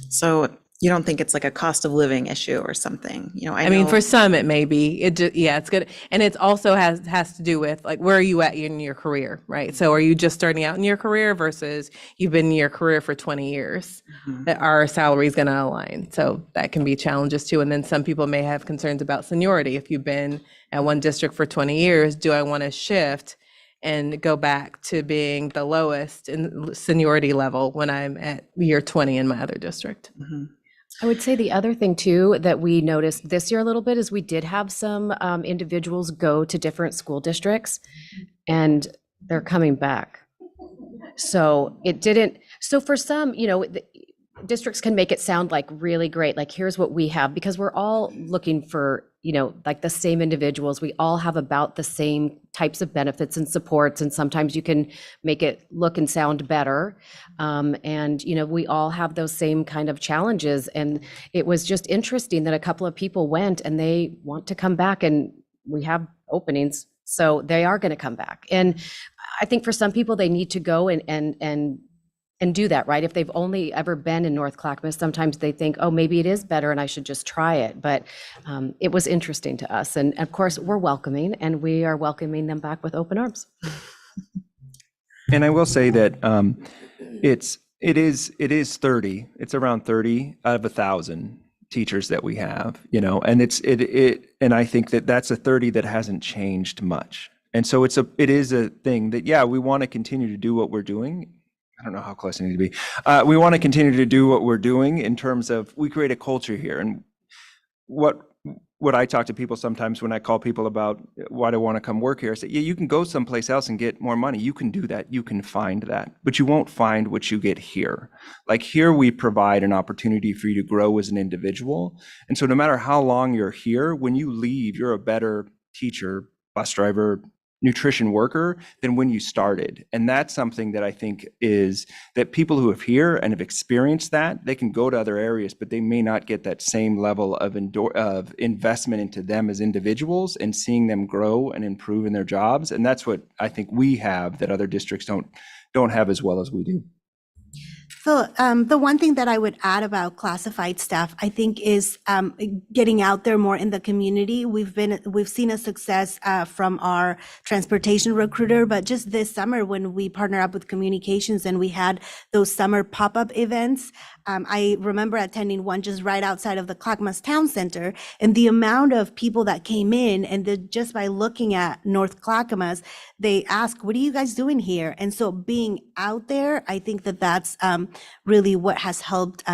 So you don't think it's like a cost of living issue or something? I mean, for some it may be. It's good. And it also has to do with, like, where are you at in your career, right? So are you just starting out in your career versus you've been in your career for 20 years? That our salary is going to align. So that can be challenges too. And then some people may have concerns about seniority. If you've been at one district for 20 years, do I want to shift and go back to being the lowest in seniority level when I'm at year 20 in my other district? I would say the other thing too that we noticed this year a little bit is we did have some individuals go to different school districts and they're coming back. So for some, districts can make it sound like really great, like here's what we have, because we're all looking for, like the same individuals. We all have about the same types of benefits and supports, and sometimes you can make it look and sound better. And we all have those same kind of challenges. And it was just interesting that a couple of people went and they want to come back, and we have openings, so they are going to come back. And I think for some people, they need to go and do that, right? If they've only ever been in North Clackamas, sometimes they think, oh, maybe it is better and I should just try it. But it was interesting to us. And of course, we're welcoming, and we are welcoming them back with open arms. And I will say that it is 30. It's around 30 out of 1,000 teachers that we have, and and I think that that's a 30 that hasn't changed much. And so it is a thing that, we want to continue to do what we're doing. I don't know how close I need to be. We want to continue to do what we're doing in terms of, we create a culture here. And what I talk to people sometimes when I call people about why they want to come work here, I say, you can go someplace else and get more money. You can do that. You can find that, but you won't find what you get here. Like, here we provide an opportunity for you to grow as an individual. And so no matter how long you're here, when you leave, you're a better teacher, bus driver, nutrition worker than when you started. And that's something that I think is that people who have here and have experienced that, they can go to other areas, but they may not get that same level of investment into them as individuals and seeing them grow and improve in their jobs. And that's what I think we have that other districts don't have as well as we do. So the one thing that I would add about classified staff, I think, is getting out there more in the community. We've seen a success from our transportation recruiter, but just this summer when we partner up with communications and we had those summer pop-up events, I remember attending one just right outside of the Clackamas Town Center, and the amount of people that came in, and just by looking at North Clackamas, they ask, "What are you guys doing here?" And so being out there, I think that that's really what has helped,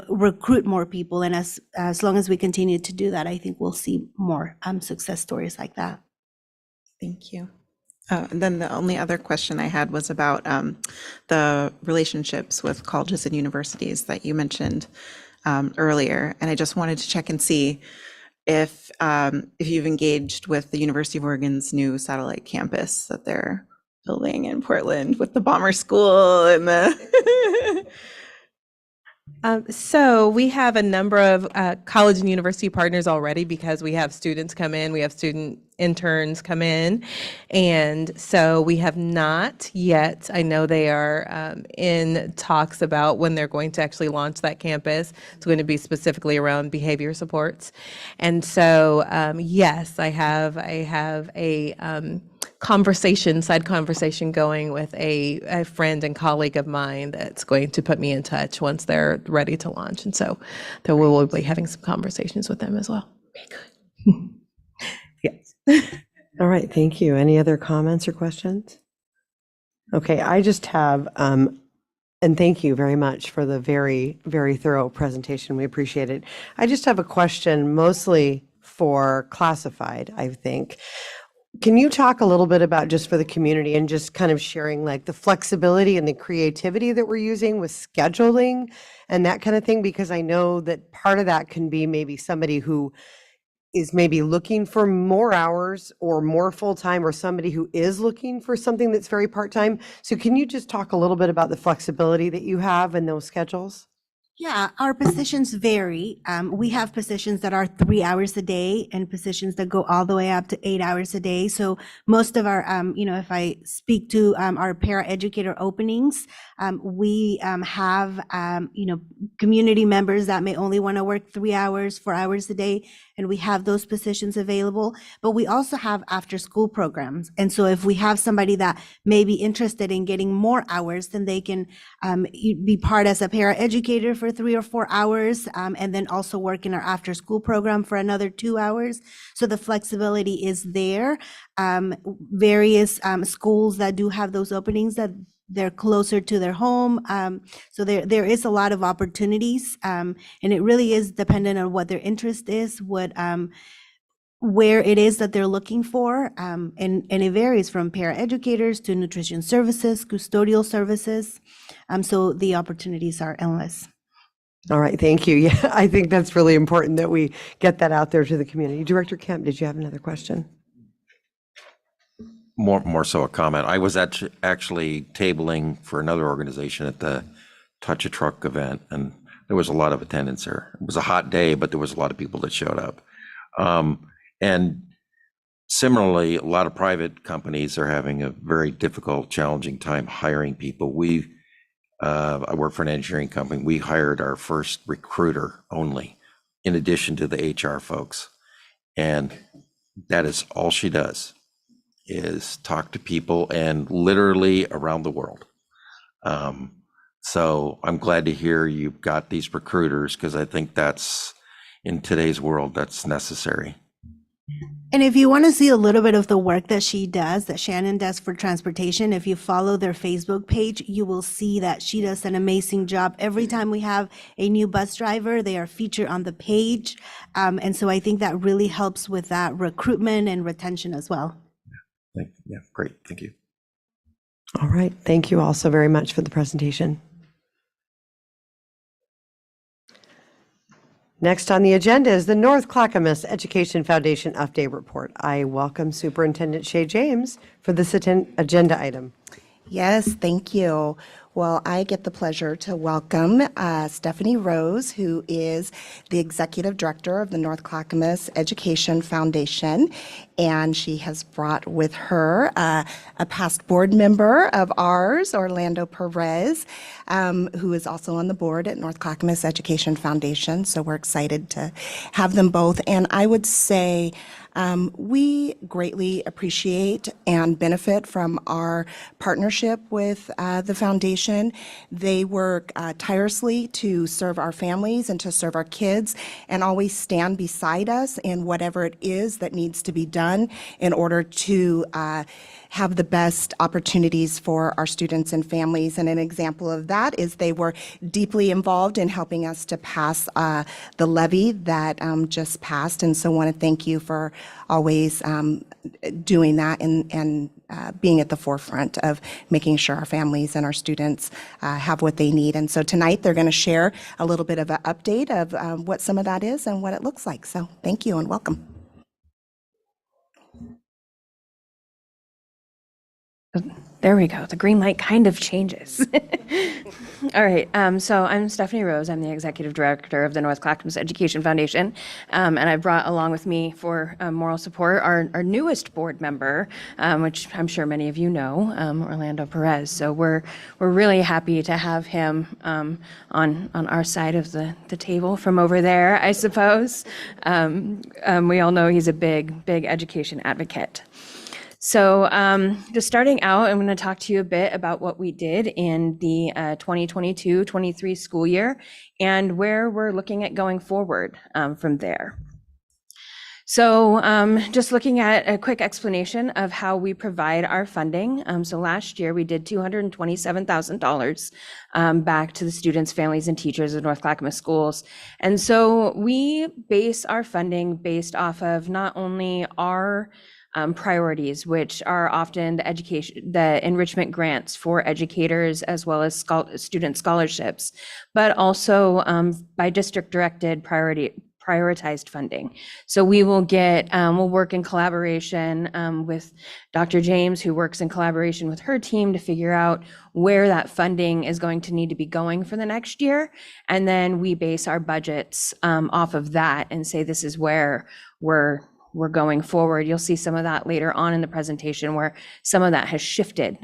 recruit more people. And as long as we continue to do that, I think we'll see more success stories like that. Thank you. And then the only other question I had was about the relationships with colleges and universities that you mentioned earlier. And I just wanted to check and see if you've engaged with the University of Oregon's new satellite campus that they're building in Portland with the bomber school and the So we have a number of college and university partners already because we have students come in, we have student interns come in. And so we have not yet, I know they are in talks about when they're going to actually launch that campus. It's going to be specifically around behavior supports. And so, yes, I have a side conversation going with a friend and colleague of mine that's going to put me in touch once they're ready to launch. And so we will be having some conversations with them as well. Okay, good. Yes. All right, thank you. Any other comments or questions? Okay, I just have, and thank you very much for the very, very thorough presentation. We appreciate it. I just have a question mostly for classified, I think. Can you talk a little bit about, just for the community, and just kind of sharing like the flexibility and the creativity that we're using with scheduling and that kind of thing? Because I know that part of that can be maybe somebody who is maybe looking for more hours or more full-time, or somebody who is looking for something that's very part-time. So can you just talk a little bit about the flexibility that you have in those schedules? Yeah, our positions vary. We have positions that are 3 hours a day and positions that go all the way up to 8 hours a day. So most of our, if I speak to our paraeducator openings, we have, community members that may only want to work 3 hours, 4 hours a day, and we have those positions available. But we also have after-school programs. And so if we have somebody that may be interested in getting more hours, then they can be part as a paraeducator for 3 or 4 hours, and then also work in our after-school program for another 2 hours. So the flexibility is there. Various schools that do have those openings, that they're closer to their home. So there is a lot of opportunities, and it really is dependent on what their interest is, where it is that they're looking for. And it varies from paraeducators to nutrition services, custodial services. So the opportunities are endless. All right, thank you. Yeah, I think that's really important that we get that out there to the community. Director Kemp, did you have another question? More so a comment. I was actually tabling for another organization at the Touch a Truck event, and there was a lot of attendance there. It was a hot day, but there was a lot of people that showed up. And similarly, a lot of private companies are having a very difficult, challenging time hiring people. I work for an engineering company. We hired our first recruiter only, in addition to the HR folks. And that is all she does, is talk to people, and literally around the world. So I'm glad to hear you've got these recruiters, because I think that's, in today's world, that's necessary. And if you want to see a little bit of the work that she does, that Shannon does for transportation, if you follow their Facebook page, you will see that she does an amazing job. Every time we have a new bus driver, they are featured on the page. And so I think that really helps with that recruitment and retention as well. Yeah, great. Thank you. All right. Thank you also very much for the presentation. Next on the agenda is the North Clackamas Education Foundation Update Report. I welcome Superintendent Shay James for this agenda item. Yes, thank you. Well, I get the pleasure to welcome Stephanie Rose, who is the Executive Director of the North Clackamas Education Foundation, and she has brought with her a past board member of ours, Orlando Perez, who is also on the board at North Clackamas Education Foundation, so we're excited to have them both. And I would say we greatly appreciate and benefit from our partnership with the foundation. They work tirelessly to serve our families and to serve our kids and always stand beside us in whatever it is that needs to be done in order to have the best opportunities for our students and families. And an example of that is they were deeply involved in helping us to pass the levy that just passed. And so I want to thank you for always doing that and being at the forefront of making sure our families and our students have what they need. And so tonight they're going to share a little bit of an update of what some of that is and what it looks like. So thank you and welcome. There we go. The green light kind of changes. All right. So I'm Stephanie Rose. I'm the Executive Director of the North Clackamas Education Foundation. And I brought along with me for moral support our newest board member, which I'm sure many of you know, Orlando Perez. So we're really happy to have him on our side of the table from over there, I suppose. We all know he's a big education advocate. So just starting out, I'm going to talk to you a bit about what we did in the 2022-23 school year and where we're looking at going forward from there. So just looking at a quick explanation of how we provide our funding. So last year we did $227,000 back to the students, families, and teachers of North Clackamas schools. And so we base our funding based off of not only our priorities, which are often the enrichment grants for educators as well as student scholarships, but also by district directed prioritized funding. So we will we'll work in collaboration with Dr. James, who works in collaboration with her team to figure out where that funding is going to need to be going for the next year. And then we base our budgets off of that and say, this is where we're going forward. You'll see some of that later on in the presentation where some of that has shifted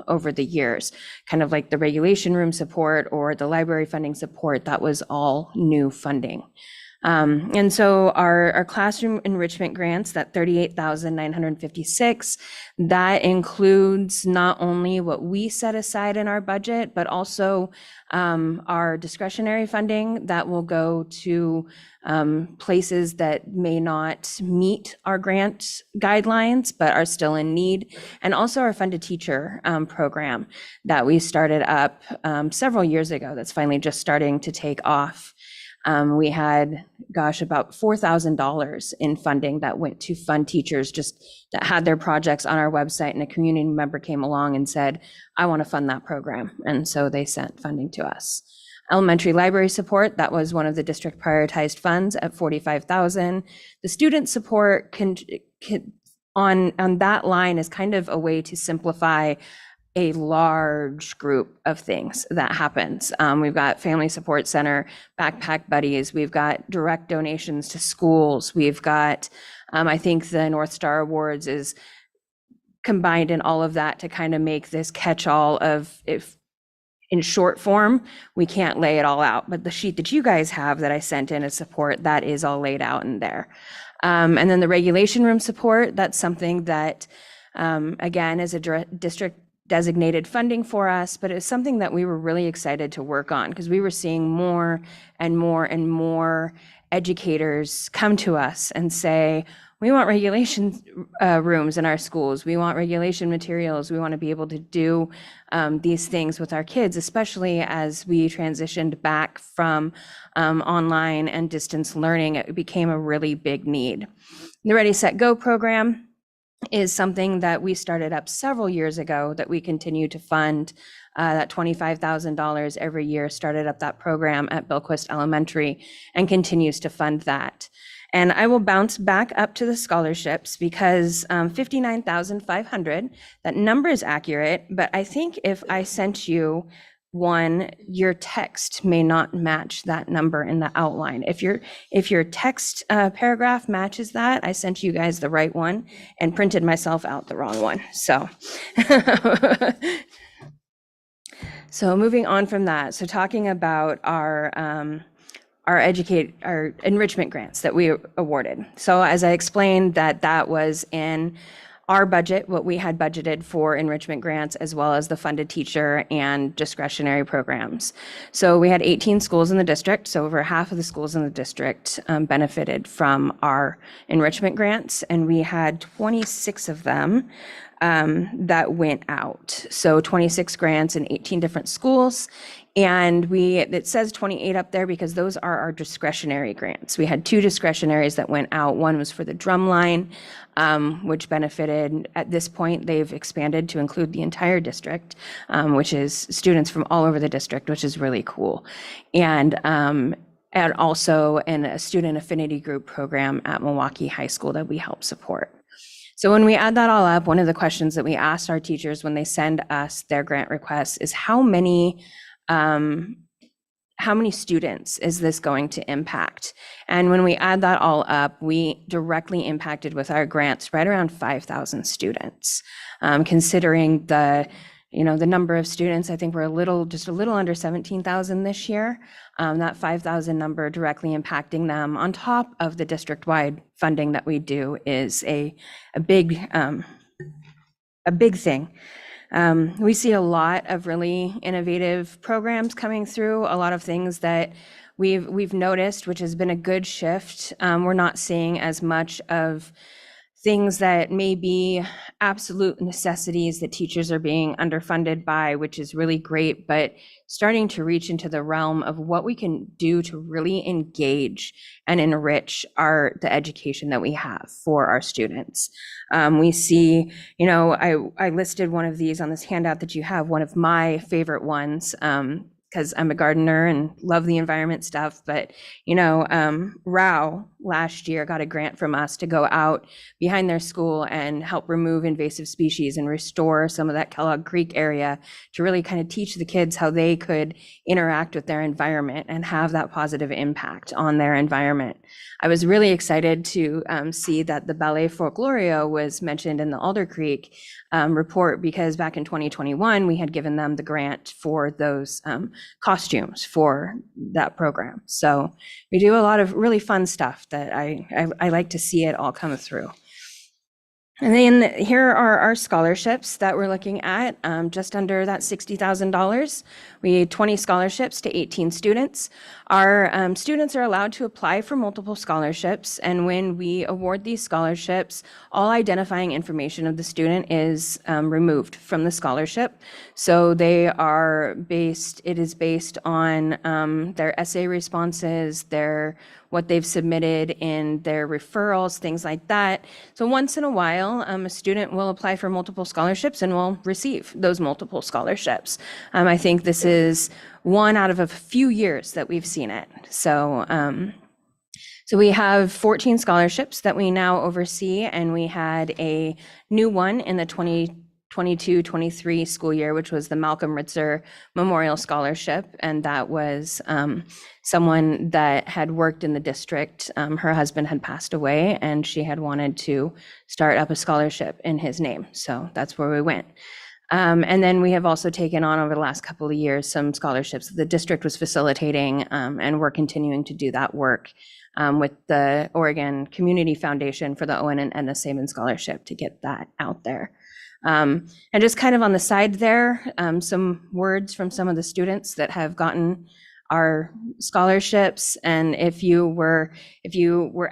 over the years, kind of like the regulation room support or the library funding support. That was all new funding. And so our classroom enrichment grants, that $38,956, that includes not only what we set aside in our budget, but also our discretionary funding that will go to places that may not meet our grant guidelines, but are still in need. And also our funded teacher program that we started up several years ago that's finally just starting to take off. We had, about $4,000 in funding that went to fund teachers just that had their projects on our website, and a community member came along and said, I want to fund that program. And so they sent funding to us. Elementary library support, that was one of the district prioritized funds at $45,000. The student support on that line is kind of a way to simplify a large group of things that happens. We've got Family Support Center, Backpack Buddies, we've got direct donations to schools, we've got, I think the North Star Awards is combined in all of that to kind of make this catch-all of, if in short form, we can't lay it all out, but the sheet that you guys have that I sent in as support, that is all laid out in there. And then the regulation room support, that's something that, again, is a district designated funding for us, but it's something that we were really excited to work on because we were seeing more and more and more educators come to us and say, we want regulation rooms in our schools. We want regulation materials. We want to be able to do these things with our kids, especially as we transitioned back from online and distance learning. It became a really big need. The Ready, Set, Go program is something that we started up several years ago that we continue to fund. That $25,000 every year started up that program at Billquist Elementary and continues to fund that. And I will bounce back up to the scholarships because 59,500, that number is accurate, but I think if I sent you one, your text may not match that number in the outline. If your text paragraph matches that, I sent you guys the right one and printed myself out the wrong one. So, so moving on from that, so talking about our enrichment grants that we awarded. So as I explained, that was in our budget, what we had budgeted for enrichment grants, as well as the funded teacher and discretionary programs. So we had 18 schools in the district, so over half of the schools in the district benefited from our enrichment grants, and we had 26 of them that went out. So 26 grants in 18 different schools. And it says 28 up there because those are our discretionary grants. We had 2 discretionaries that went out. One was for the drumline, which benefited, at this point, they've expanded to include the entire district, which is students from all over the district, which is really cool. And also in a student affinity group program at Milwaukee High School that we help support. So when we add that all up, one of the questions that we asked our teachers when they send us their grant requests is how many students is this going to impact? And when we add that all up, we directly impacted with our grants right around 5,000 students. Considering the number of students, I think we're just a little under 17,000 this year. That 5,000 number directly impacting them on top of the district-wide funding that we do is a big thing. We see a lot of really innovative programs coming through, a lot of things that we've noticed, which has been a good shift. We're not seeing as much of things that may be absolute necessities that teachers are being underfunded by, which is really great, but starting to reach into the realm of what we can do to really engage and enrich the education that we have for our students. We see, I listed one of these on this handout that you have, one of my favorite ones, because I'm a gardener and love the environment stuff. But, Rao last year got a grant from us to go out behind their school and help remove invasive species and restore some of that Kellogg Creek area to really kind of teach the kids how they could interact with their environment and have that positive impact on their environment. I was really excited to see that the Ballet Folklorio was mentioned in the Alder Creek report, because back in 2021, we had given them the grant for those costumes for that program. So we do a lot of really fun stuff that I like to see it all come through. And then here are our scholarships that we're looking at, just under that $60,000. We had 20 scholarships to 18 students. Our students are allowed to apply for multiple scholarships, and when we award these scholarships, all identifying information of the student is removed from the scholarship. So it is based on their essay responses, what they've submitted in their referrals, things like that. So once in a while, a student will apply for multiple scholarships and will receive those multiple scholarships. I think this is one out of a few years that we've seen it. So we have 14 scholarships that we now oversee, and we had a new one in the 2022-23 school year, which was the Malcolm Ritzer Memorial Scholarship. And that was someone that had worked in the district. Her husband had passed away, and she had wanted to start up a scholarship in his name. So that's where we went. And then we have also taken on, over the last couple of years, some scholarships the district was facilitating, and we're continuing to do that work with the Oregon Community Foundation for the Owen and Edna Saban Scholarship to get that out there. And just kind of on the side there, some words from some of the students that have gotten our scholarships. And if you were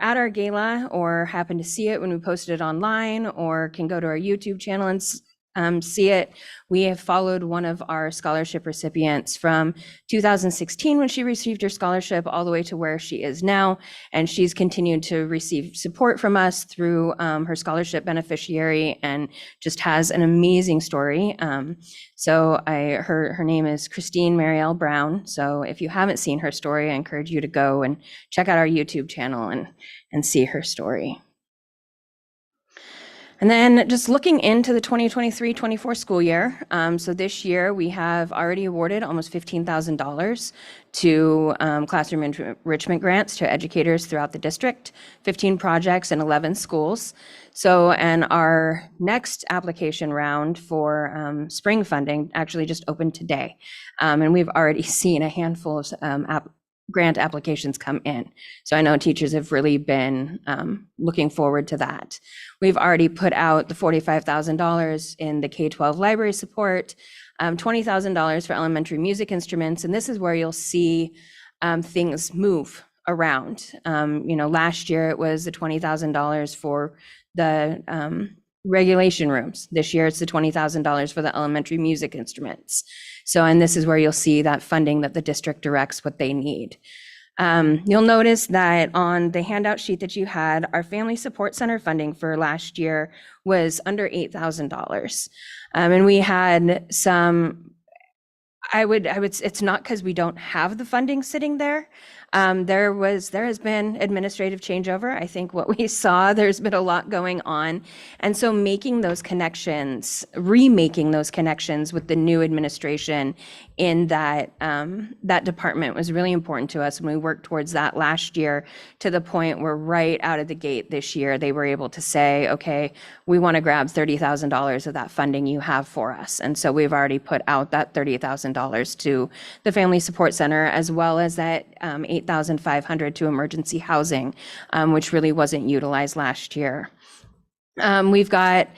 at our gala or happened to see it when we posted it online, or can go to our YouTube channel see it, we have followed one of our scholarship recipients from 2016 when she received her scholarship all the way to where she is now. And she's continued to receive support from us through her scholarship beneficiary and just has an amazing story. Her name is Christine Marielle Brown. So if you haven't seen her story, I encourage you to go and check out our YouTube channel and see her story. And then just looking into the 2023-24 school year, so this year we have already awarded almost $15,000 to classroom enrichment grants to educators throughout the district, 15 projects in 11 schools. So, and our next application round for spring funding actually just opened today. And we've already seen a handful of grant applications come in. So I know teachers have really been looking forward to that. We've already put out the $45,000 in the K-12 library support, $20,000 for elementary music instruments, and this is where you'll see things move around. Last year it was the $20,000 for the regulation rooms. This year it's the $20,000 for the elementary music instruments. So, and this is where you'll see that funding that the district directs what they need. You'll notice that on the handout sheet that you had, our Family Support Center funding for last year was under $8,000. And we had some, it's not because we don't have the funding sitting there. There has been administrative changeover. I think what we saw, there's been a lot going on. And so making those connections, remaking those connections with the new administration in that department was really important to us. And we worked towards that last year to the point where right out of the gate this year, they were able to say, okay, we want to grab $30,000 of that funding you have for us. And so we've already put out that $30,000 to the Family Support Center, as well as that $8,500 to emergency housing, which really wasn't utilized last year. We've got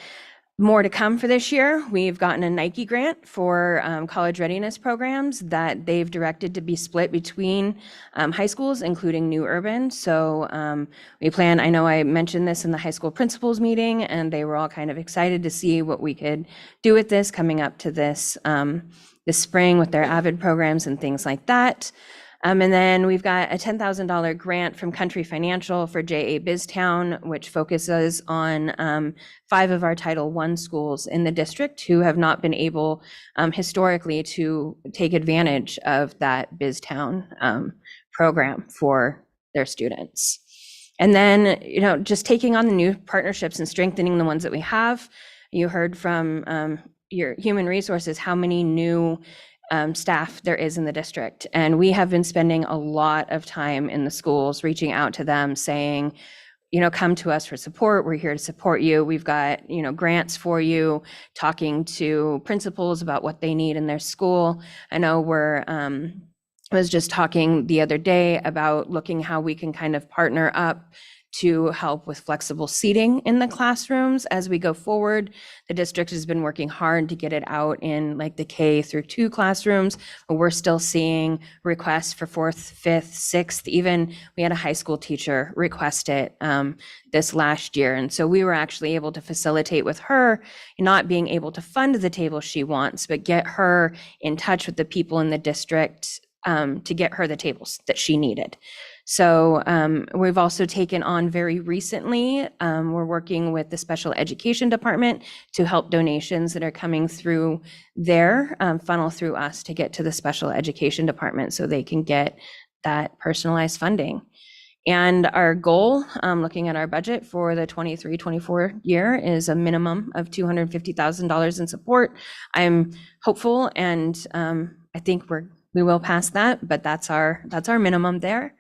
more to come for this year. We've gotten a Nike grant for college readiness programs that they've directed to be split between high schools, including New Urban. So we plan, I know I mentioned this in the high school principals meeting, and they were all kind of excited to see what we could do with this coming up to this spring with their AVID programs and things like that. And then we've got a $10,000 grant from Country Financial for JA BizTown, which focuses on 5 of our Title I schools in the district who have not been able historically to take advantage of that BizTown program for their students. And then, just taking on the new partnerships and strengthening the ones that we have. You heard from your human resources how many new staff there is in the district. And we have been spending a lot of time in the schools, reaching out to them saying, come to us for support. We're here to support you. We've got, grants for you, talking to principals about what they need in their school. I know I was just talking the other day about looking how we can kind of partner up to help with flexible seating in the classrooms as we go forward. The district has been working hard to get it out in like the K through 2 classrooms, but we're still seeing requests for 4th, 5th, 6th. Even we had a high school teacher request it this last year. And so we were actually able to facilitate with her, not being able to fund the table she wants, but get her in touch with the people in the district to get her the tables that she needed. So we've also taken on very recently, we're working with the special education department to help donations that are coming through their funnel through us to get to the special education department so they can get that personalized funding. And our goal, looking at our budget for the 23-24 year, is a minimum of $250,000 in support. I'm hopeful, and I think we will pass that, but that's our minimum there.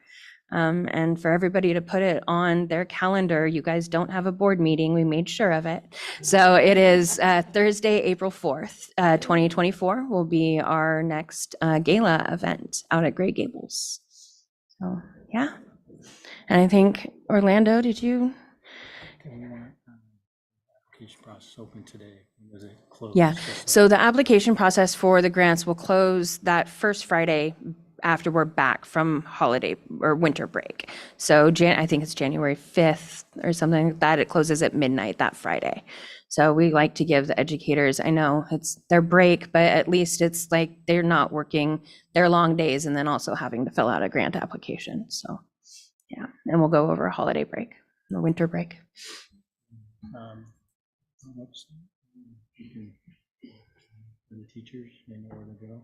And for everybody to put it on their calendar, you guys don't have a board meeting. We made sure of it. So it is Thursday, April 4th, 2024 will be our next gala event out at Gray Gables. So, yeah. And I think, Orlando, did you? Application process open today. Was it closed? Yeah. So the application process for the grants will close that first Friday after we're back from holiday or winter break. So I think it's January 5th or something like that. It closes at midnight that Friday. So we like to give the educators, I know it's their break, but at least it's like they're not working their long days and then also having to fill out a grant application. So, yeah, and we'll go over a holiday break, a winter break. How much for the teachers, they know where to go?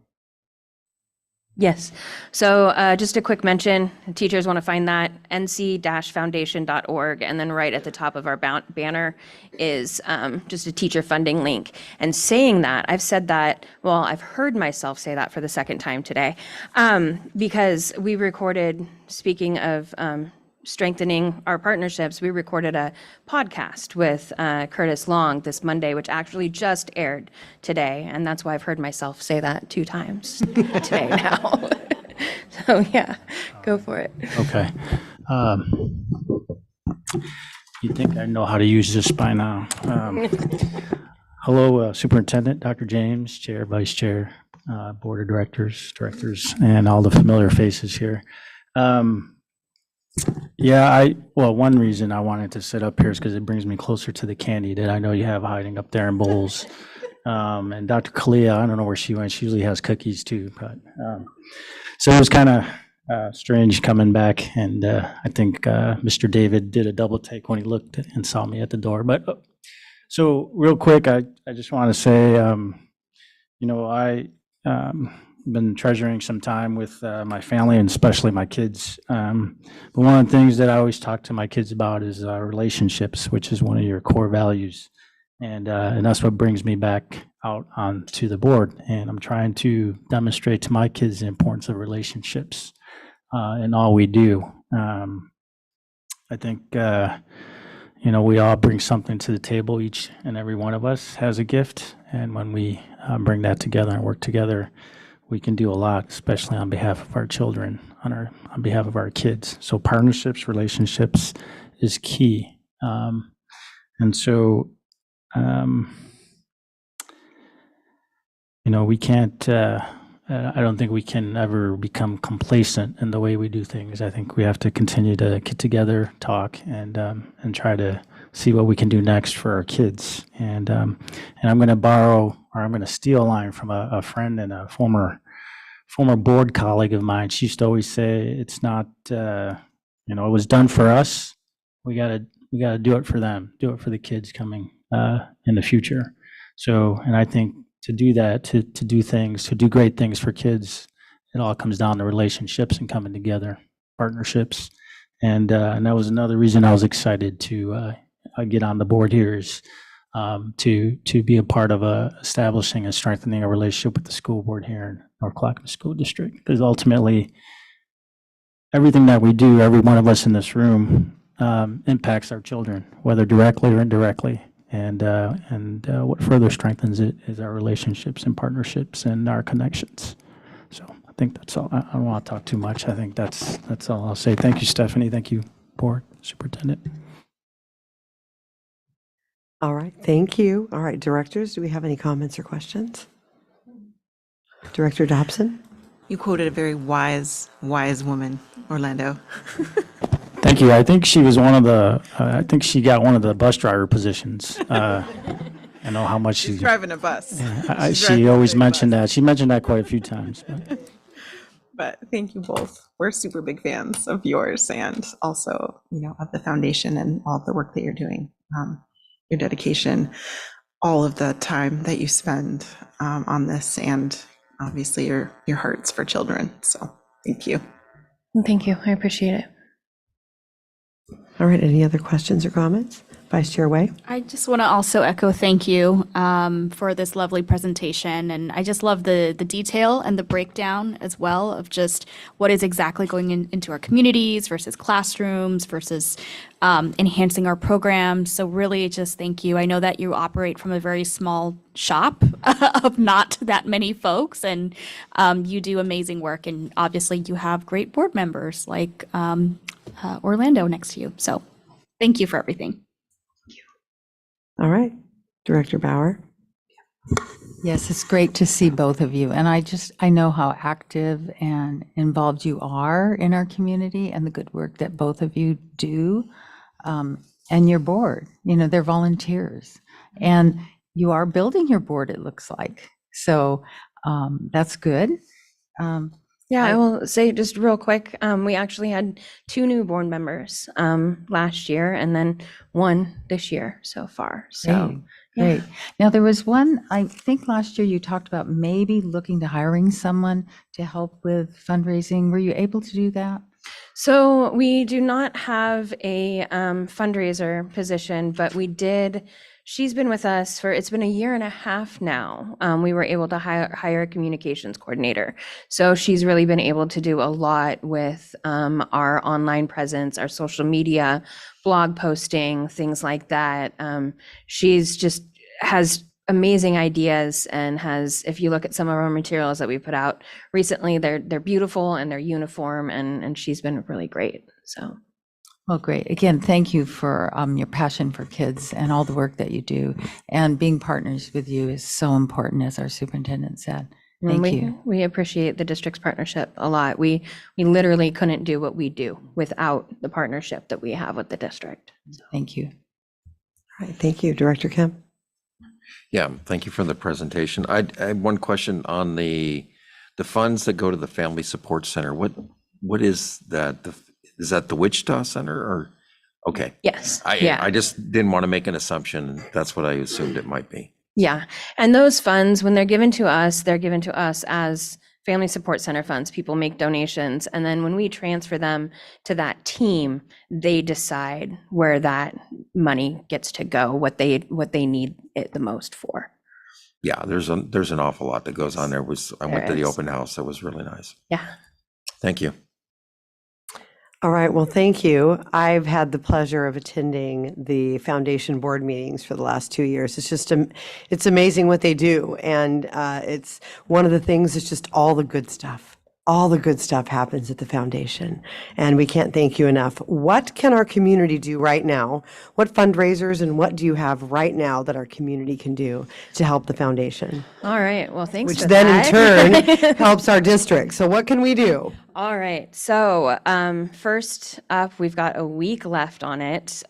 Yes. So just a quick mention, teachers want to find that nc-foundation.org, and then right at the top of our banner is just a teacher funding link. And saying that, I've said that, well, I've heard myself say that for the second time today, because we recorded, speaking of strengthening our partnerships, we recorded a podcast with Curtis Long this Monday, which actually just aired today. And that's why I've heard myself say that 2 times today now. So yeah, go for it. Okay. You'd think I know how to use this by now. Hello, Superintendent, Dr. James, Chair, Vice Chair, Board of Directors, and all the familiar faces here. Yeah, well, one reason I wanted to sit up here is because it brings me closer to the candy that I know you have hiding up there in bowls. And Dr. Kalia, I don't know where she went. She usually has cookies too, but so it was kind of strange coming back. And I think Mr. David did a double take when he looked and saw me at the door. But so real quick, I just want to say, I been treasuring some time with my family and especially my kids. But one of the things that I always talk to my kids about is relationships, which is one of your core values. And that's what brings me back out onto the board. And I'm trying to demonstrate to my kids the importance of relationships in all we do. I think, we all bring something to the table. Each and every one of us has a gift. And when we bring that together and work together, we can do a lot, especially on behalf of our children, on behalf of our kids. So partnerships, relationships is key. And so, we can't, I don't think we can ever become complacent in the way we do things. I think we have to continue to get together, talk, and try to see what we can do next for our kids. And I'm going to borrow, or I'm going to steal a line from a friend and a former board colleague of mine. She used to always say, "It's not, it was done for us. We got to do it for them, do it for the kids coming in the future." So, and I think to do that, to do things, to do great things for kids, it all comes down to relationships and coming together, partnerships. And that was another reason I was excited to get on the board here, is to be a part of establishing and strengthening a relationship with the school board here in North Clackamas School District. Because ultimately, everything that we do, every one of us in this room, impacts our children, whether directly or indirectly. And what further strengthens it is our relationships and partnerships and our connections. So I think that's all. I don't want to talk too much. I think that's all I'll say. Thank you, Stephanie. Thank you, Board, Superintendent. All right, thank you. All right, directors, do we have any comments or questions? Director Dobson? You quoted a very wise woman, Orlando. Thank you. I think she was one of the, I think she got one of the bus driver positions. I know how much She's driving a bus. She always mentioned that. She mentioned that quite a few times. But thank you both. We're super big fans of yours and also, of the foundation and all the work that you're doing. Your dedication, all of the time that you spend on this, and obviously your hearts for children. So thank you. Thank you. I appreciate it. All right, any other questions or comments? Vice Chair Wei? I just want to also echo thank you for this lovely presentation. And I just love the detail and the breakdown as well of just what is exactly going into our communities versus classrooms versus enhancing our programs. So really just thank you. I know that you operate from a very small shop of not that many folks, and you do amazing work. And obviously you have great board members like Orlando next to you. So thank you for everything. All right, Director Bauer? Yes, it's great to see both of you. And I know how active and involved you are in our community and the good work that both of you do. And your board, they're volunteers. And you are building your board, it looks like. So that's good. Yeah, I will say just real quick, we actually had 2 new board members last year and then 1 this year so far. So, Great. Now, there was one, I think last year you talked about maybe looking to hiring someone to help with fundraising. Were you able to do that? So we do not have a fundraiser position, but we did. She's been with us for, it's been 1.5 years now. We were able to hire a communications coordinator. So she's really been able to do a lot with our online presence, our social media, blog posting, things like that. She's just has amazing ideas and has, if you look at some of our materials that we put out recently, they're beautiful and they're uniform, and she's been really great. So. Well, great. Again, thank you for your passion for kids and all the work that you do. And being partners with you is so important, as our superintendent said. Thank you. We appreciate the district's partnership a lot. We literally couldn't do what we do without the partnership that we have with the district. Thank you. All right, thank you, Director Kim. Yeah, thank you for the presentation. I have one question on the funds that go to the Family Support Center. What is that? Is that the Wichita Center or? Okay. Yes. I just didn't want to make an assumption. That's what I assumed it might be. Yeah. And those funds, when they're given to us as Family Support Center funds. People make donations, and then when we transfer them to that team, they decide where that money gets to go, what they need it the most for. Yeah, there's an awful lot that goes on there. I went to the open house. That was really nice. Yeah. Thank you. All right, well, thank you. I've had the pleasure of attending the foundation board meetings for the last 2 years. It's just, it's amazing what they do. And it's one of the things, it's just all the good stuff. All the good stuff happens at the foundation, and we can't thank you enough. What can our community do right now? What fundraisers and what do you have right now that our community can do to help the foundation? All right, well, thanks Which for then that. in turn helps our district. So what can we do? All right, so first up, we've got a week left on it.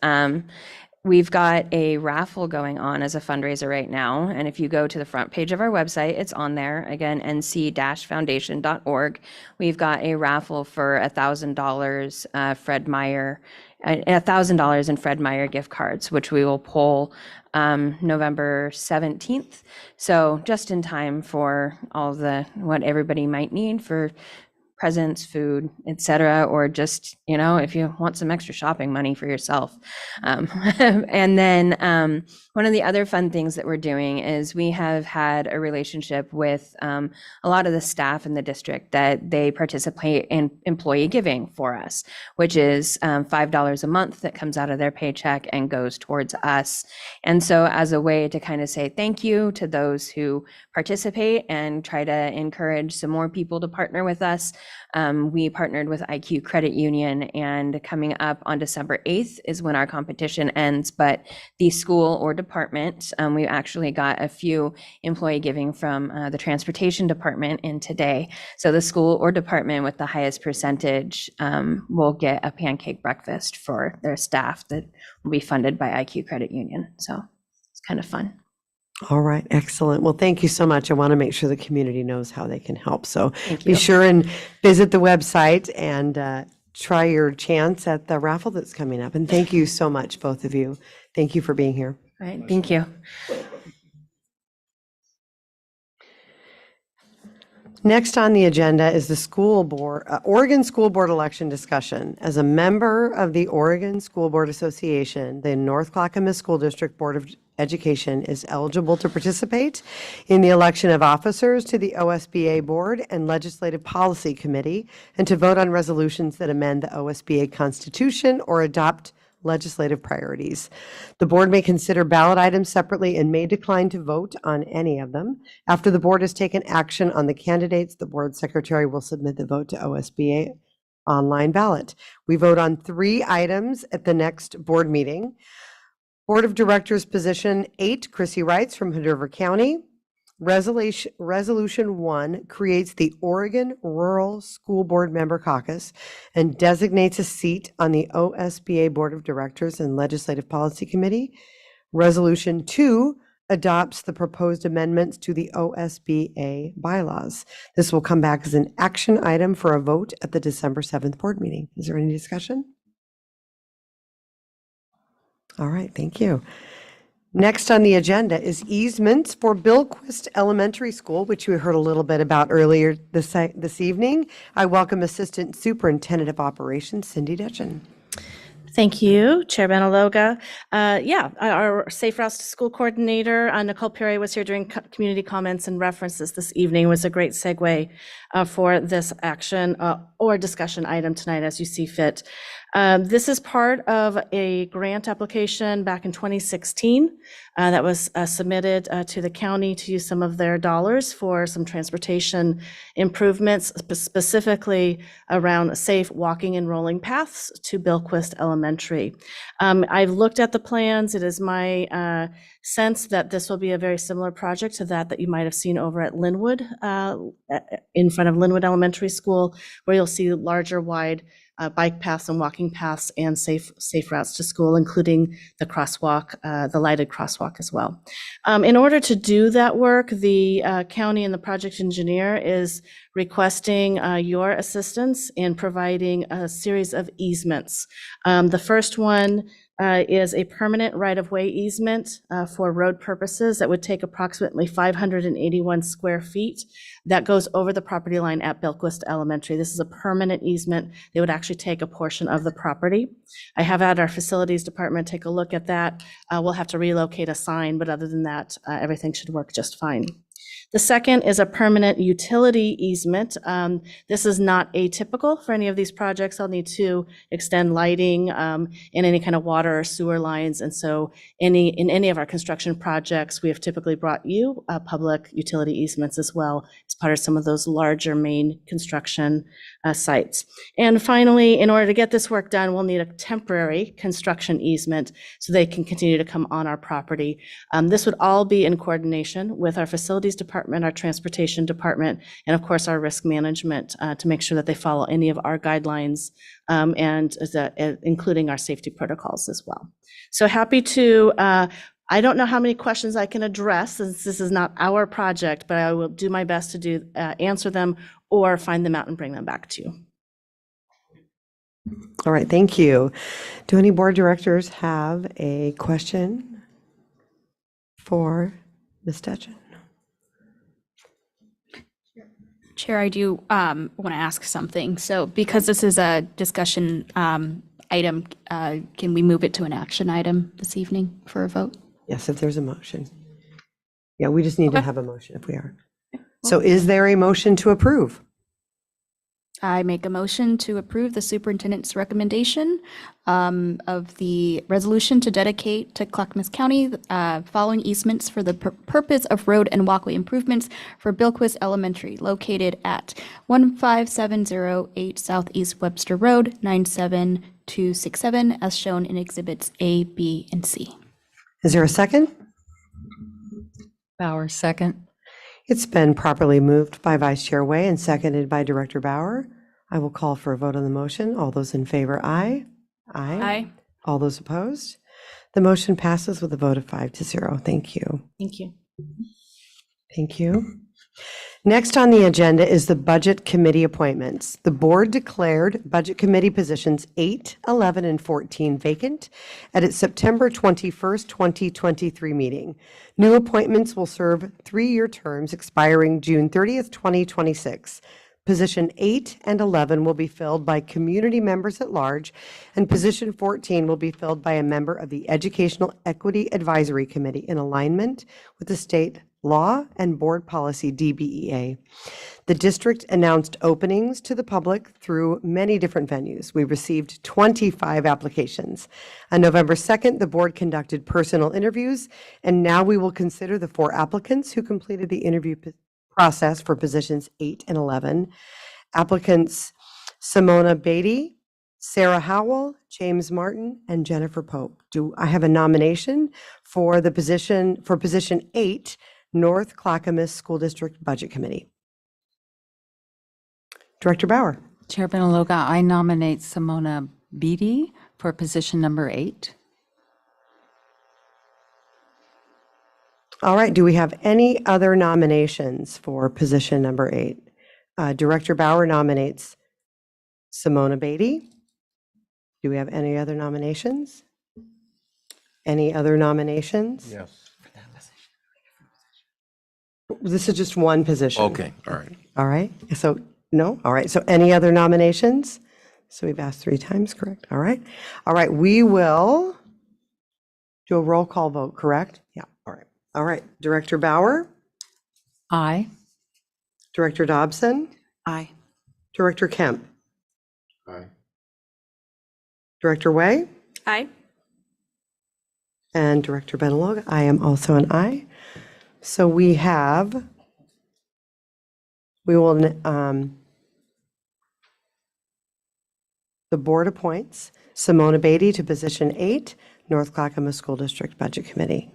We've got a raffle going on as a fundraiser right now. And if you go to the front page of our website, it's on there. Again, nc-foundation.org. We've got a raffle for $1,000 Fred Meyer, $1,000 in Fred Meyer gift cards, which we will pull November 17th. So just in time for all what everybody might need for presents, food, etc., or just, if you want some extra shopping money for yourself. And then one of the other fun things that we're doing is we have had a relationship with a lot of the staff in the district that they participate in employee giving for us, which is $5 a month that comes out of their paycheck and goes towards us. And so as a way to kind of say thank you to those who participate and try to encourage some more people to partner with us, we partnered with IQ Credit Union, and coming up on December 8th is when our competition ends. But the school or department, we actually got a few employee giving from the transportation department in today. So the school or department with the highest percentage will get a pancake breakfast for their staff that will be funded by IQ Credit Union. So it's kind of fun. All right, excellent. Well, thank you so much. I want to make sure the community knows how they can help. So Thank be you. sure and visit the website and try your chance at the raffle that's coming up. And thank you so much, both of you. Thank you for being here. All right, thank you. Next on the agenda is the school board, Oregon School Board election discussion. As a member of the Oregon School Board Association, the North Clackamas School District Board of Education is eligible to participate in the election of officers to the OSBA Board and Legislative Policy Committee, and to vote on resolutions that amend the OSBA Constitution or adopt legislative priorities. The board may consider ballot items separately and may decline to vote on any of them. After the board has taken action on the candidates, the board secretary will submit the vote to OSBA online ballot. We vote on 3 items at the next board meeting. Board of Directors Position 8, Chrissy Wrights from Hood River County. Resolution 1 creates the Oregon Rural School Board Member Caucus and designates a seat on the OSBA Board of Directors and Legislative Policy Committee. Resolution 2 adopts the proposed amendments to the OSBA bylaws. This will come back as an action item for a vote at the December 7th board meeting. Is there any discussion? All right, thank you. Next on the agenda is easements for Billquist Elementary School, which we heard a little bit about earlier this evening. I welcome Assistant Superintendent of Operations, Cindy Detchen. Thank you, Chair Benaloga. Our Safe Routes to School Coordinator, Nicole Perry, was here during community comments and references this evening. It was a great segue for this action or discussion item tonight as you see fit. This is part of a grant application back in 2016 that was submitted to the county to use some of their dollars for some transportation improvements, specifically around safe walking and rolling paths to Billquist Elementary. I've looked at the plans. It is my sense that this will be a very similar project to that you might have seen over at Linwood, in front of Linwood Elementary School, where you'll see larger, wide bike paths and walking paths and safe routes to school, including the crosswalk, the lighted crosswalk as well. In order to do that work, the county and the project engineer is requesting your assistance in providing a series of easements. The first one is a permanent right-of-way easement for road purposes that would take approximately 581 square feet that goes over the property line at Billquist Elementary. This is a permanent easement. They would actually take a portion of the property. I have had our facilities department take a look at that. We'll have to relocate a sign, but other than that, everything should work just fine. The second is a permanent utility easement. This is not atypical for any of these projects. I'll need to extend lighting and any kind of water or sewer lines. And so in any of our construction projects, we have typically brought you public utility easements as well as part of some of those larger main construction sites. And finally, in order to get this work done, we'll need a temporary construction easement so they can continue to come on our property. This would all be in coordination with our facilities department, our transportation department, and of course our risk management to make sure that they follow any of our guidelines and including our safety protocols as well. So happy to, I don't know how many questions I can address since this is not our project, but I will do my best to answer them or find them out and bring them back to you. All right, thank you. Do any board directors have a question for Ms. Detchen? Chair, I do want to ask something. So because this is a discussion item, can we move it to an action item this evening for a vote? Yes, if there's a motion. Yeah, we just need to have a motion if we are. So is there a motion to approve? I make a motion to approve the superintendent's recommendation of the resolution to dedicate to Clackamas County following easements for the purpose of road and walkway improvements for Billquist Elementary, located at 15708 Southeast Webster Road, 97267, as shown in Exhibits A, B, and C. Is there a second? Bauer, second. It's been properly moved by Vice Chair Way and seconded by Director Bauer. I will call for a vote on the motion. All those in favor, aye. Aye. Aye. All those opposed? The motion passes with a vote of 5-0. Thank you. Thank you. Thank you. Next on the agenda is the Budget Committee appointments. The board declared Budget Committee positions 8, 11, and 14 vacant at its September 21st, 2023 meeting. New appointments will serve 3-year terms expiring June 30th, 2026. Position 8 and 11 will be filled by community members at large, and position 14 will be filled by a member of the Educational Equity Advisory Committee in alignment with the state law and board policy DBEA. The district announced openings to the public through many different venues. We received 25 applications. On November 2nd, the board conducted personal interviews, and now we will consider the 4 applicants who completed the interview process for positions 8 and 11. Applicants Simona Beatty, Sarah Howell, James Martin, and Jennifer Pope. Do I have a nomination for the position 8, North Clackamas School District Budget Committee? Director Bauer. Chair Benaloga, I nominate Simona Beatty for position number 8. All right, do we have any other nominations for position number 8? Director Bauer nominates Simona Beatty. Do we have any other nominations? Any other nominations? Yes. This is just one position. Okay, all right. All right, so, no, all right, so any other nominations? So we've asked 3 times, correct? All right. All right, we will do a roll call vote, correct? Yeah, all right. All right, Director Bauer, Aye. Director Dobson, Aye. Director Kemp, Aye. Director Way, Aye. and Director Benaloga. I am also an aye. So we will, the board appoints Simona Beatty to position 8, North Clackamas School District Budget Committee.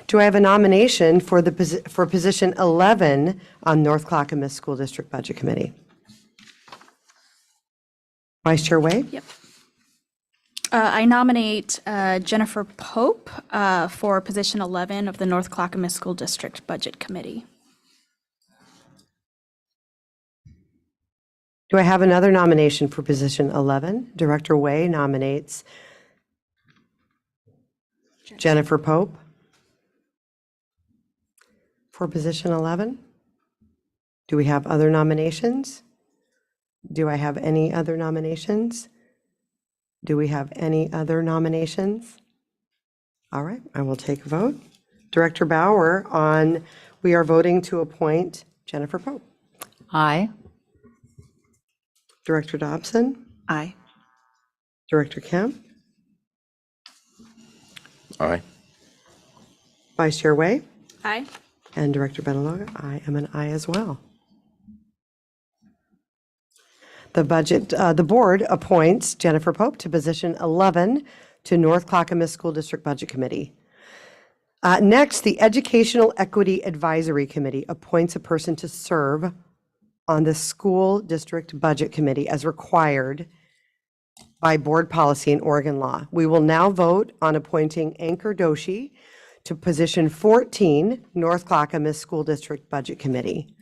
Do I have a nomination for for position 11 on North Clackamas School District Budget Committee? Vice Chair Way? Yep. I nominate Jennifer Pope for position 11 of the North Clackamas School District Budget Committee. Do I have another nomination for position 11? Director Way nominates Jennifer Pope for position 11. Do we have other nominations? Do I have any other nominations? Do we have any other nominations? All right, I will take a vote. Director Bauer, we are voting to appoint Jennifer Pope. Aye. Director Dobson? Aye. Director Kemp? Aye. Vice Chair Way? Aye. And Director Benaloga? I am an aye as well. The board appoints Jennifer Pope to position 11 to North Clackamas School District Budget Committee. Next, the Educational Equity Advisory Committee appoints a person to serve on the School District Budget Committee as required by board policy and Oregon law. We will now vote on appointing Ankur Doshi to position 14, North Clackamas School District Budget Committee.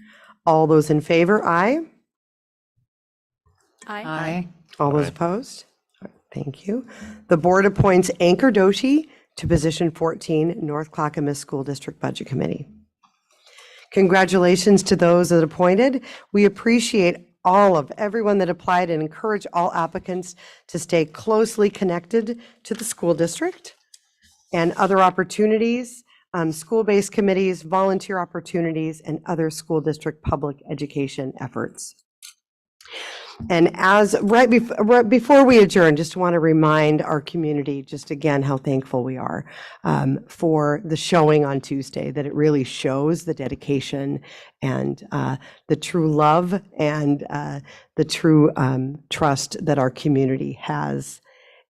All those in favor, aye. Aye. All those opposed? All right, thank you. The board appoints Ankur Doshi to position 14, North Clackamas School District Budget Committee. Congratulations to those that appointed. We appreciate everyone that applied and encourage all applicants to stay closely connected to the school district and other opportunities, school-based committees, volunteer opportunities, and other school district public education efforts. And right before we adjourn, just want to remind our community just again how thankful we are for the showing on Tuesday, that it really shows the dedication and the true love and the true trust that our community has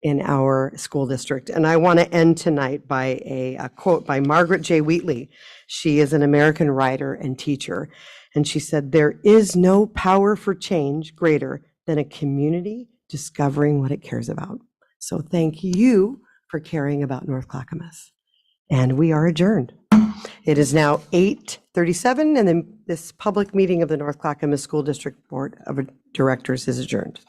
in our school district. And I want to end tonight by a quote by Margaret J. Wheatley. She is an American writer and teacher. And she said, "There is no power for change greater than a community discovering what it cares about." So thank you for caring about North Clackamas. And we are adjourned. It is now 8:37, and then this public meeting of the North Clackamas School District Board of Directors is adjourned.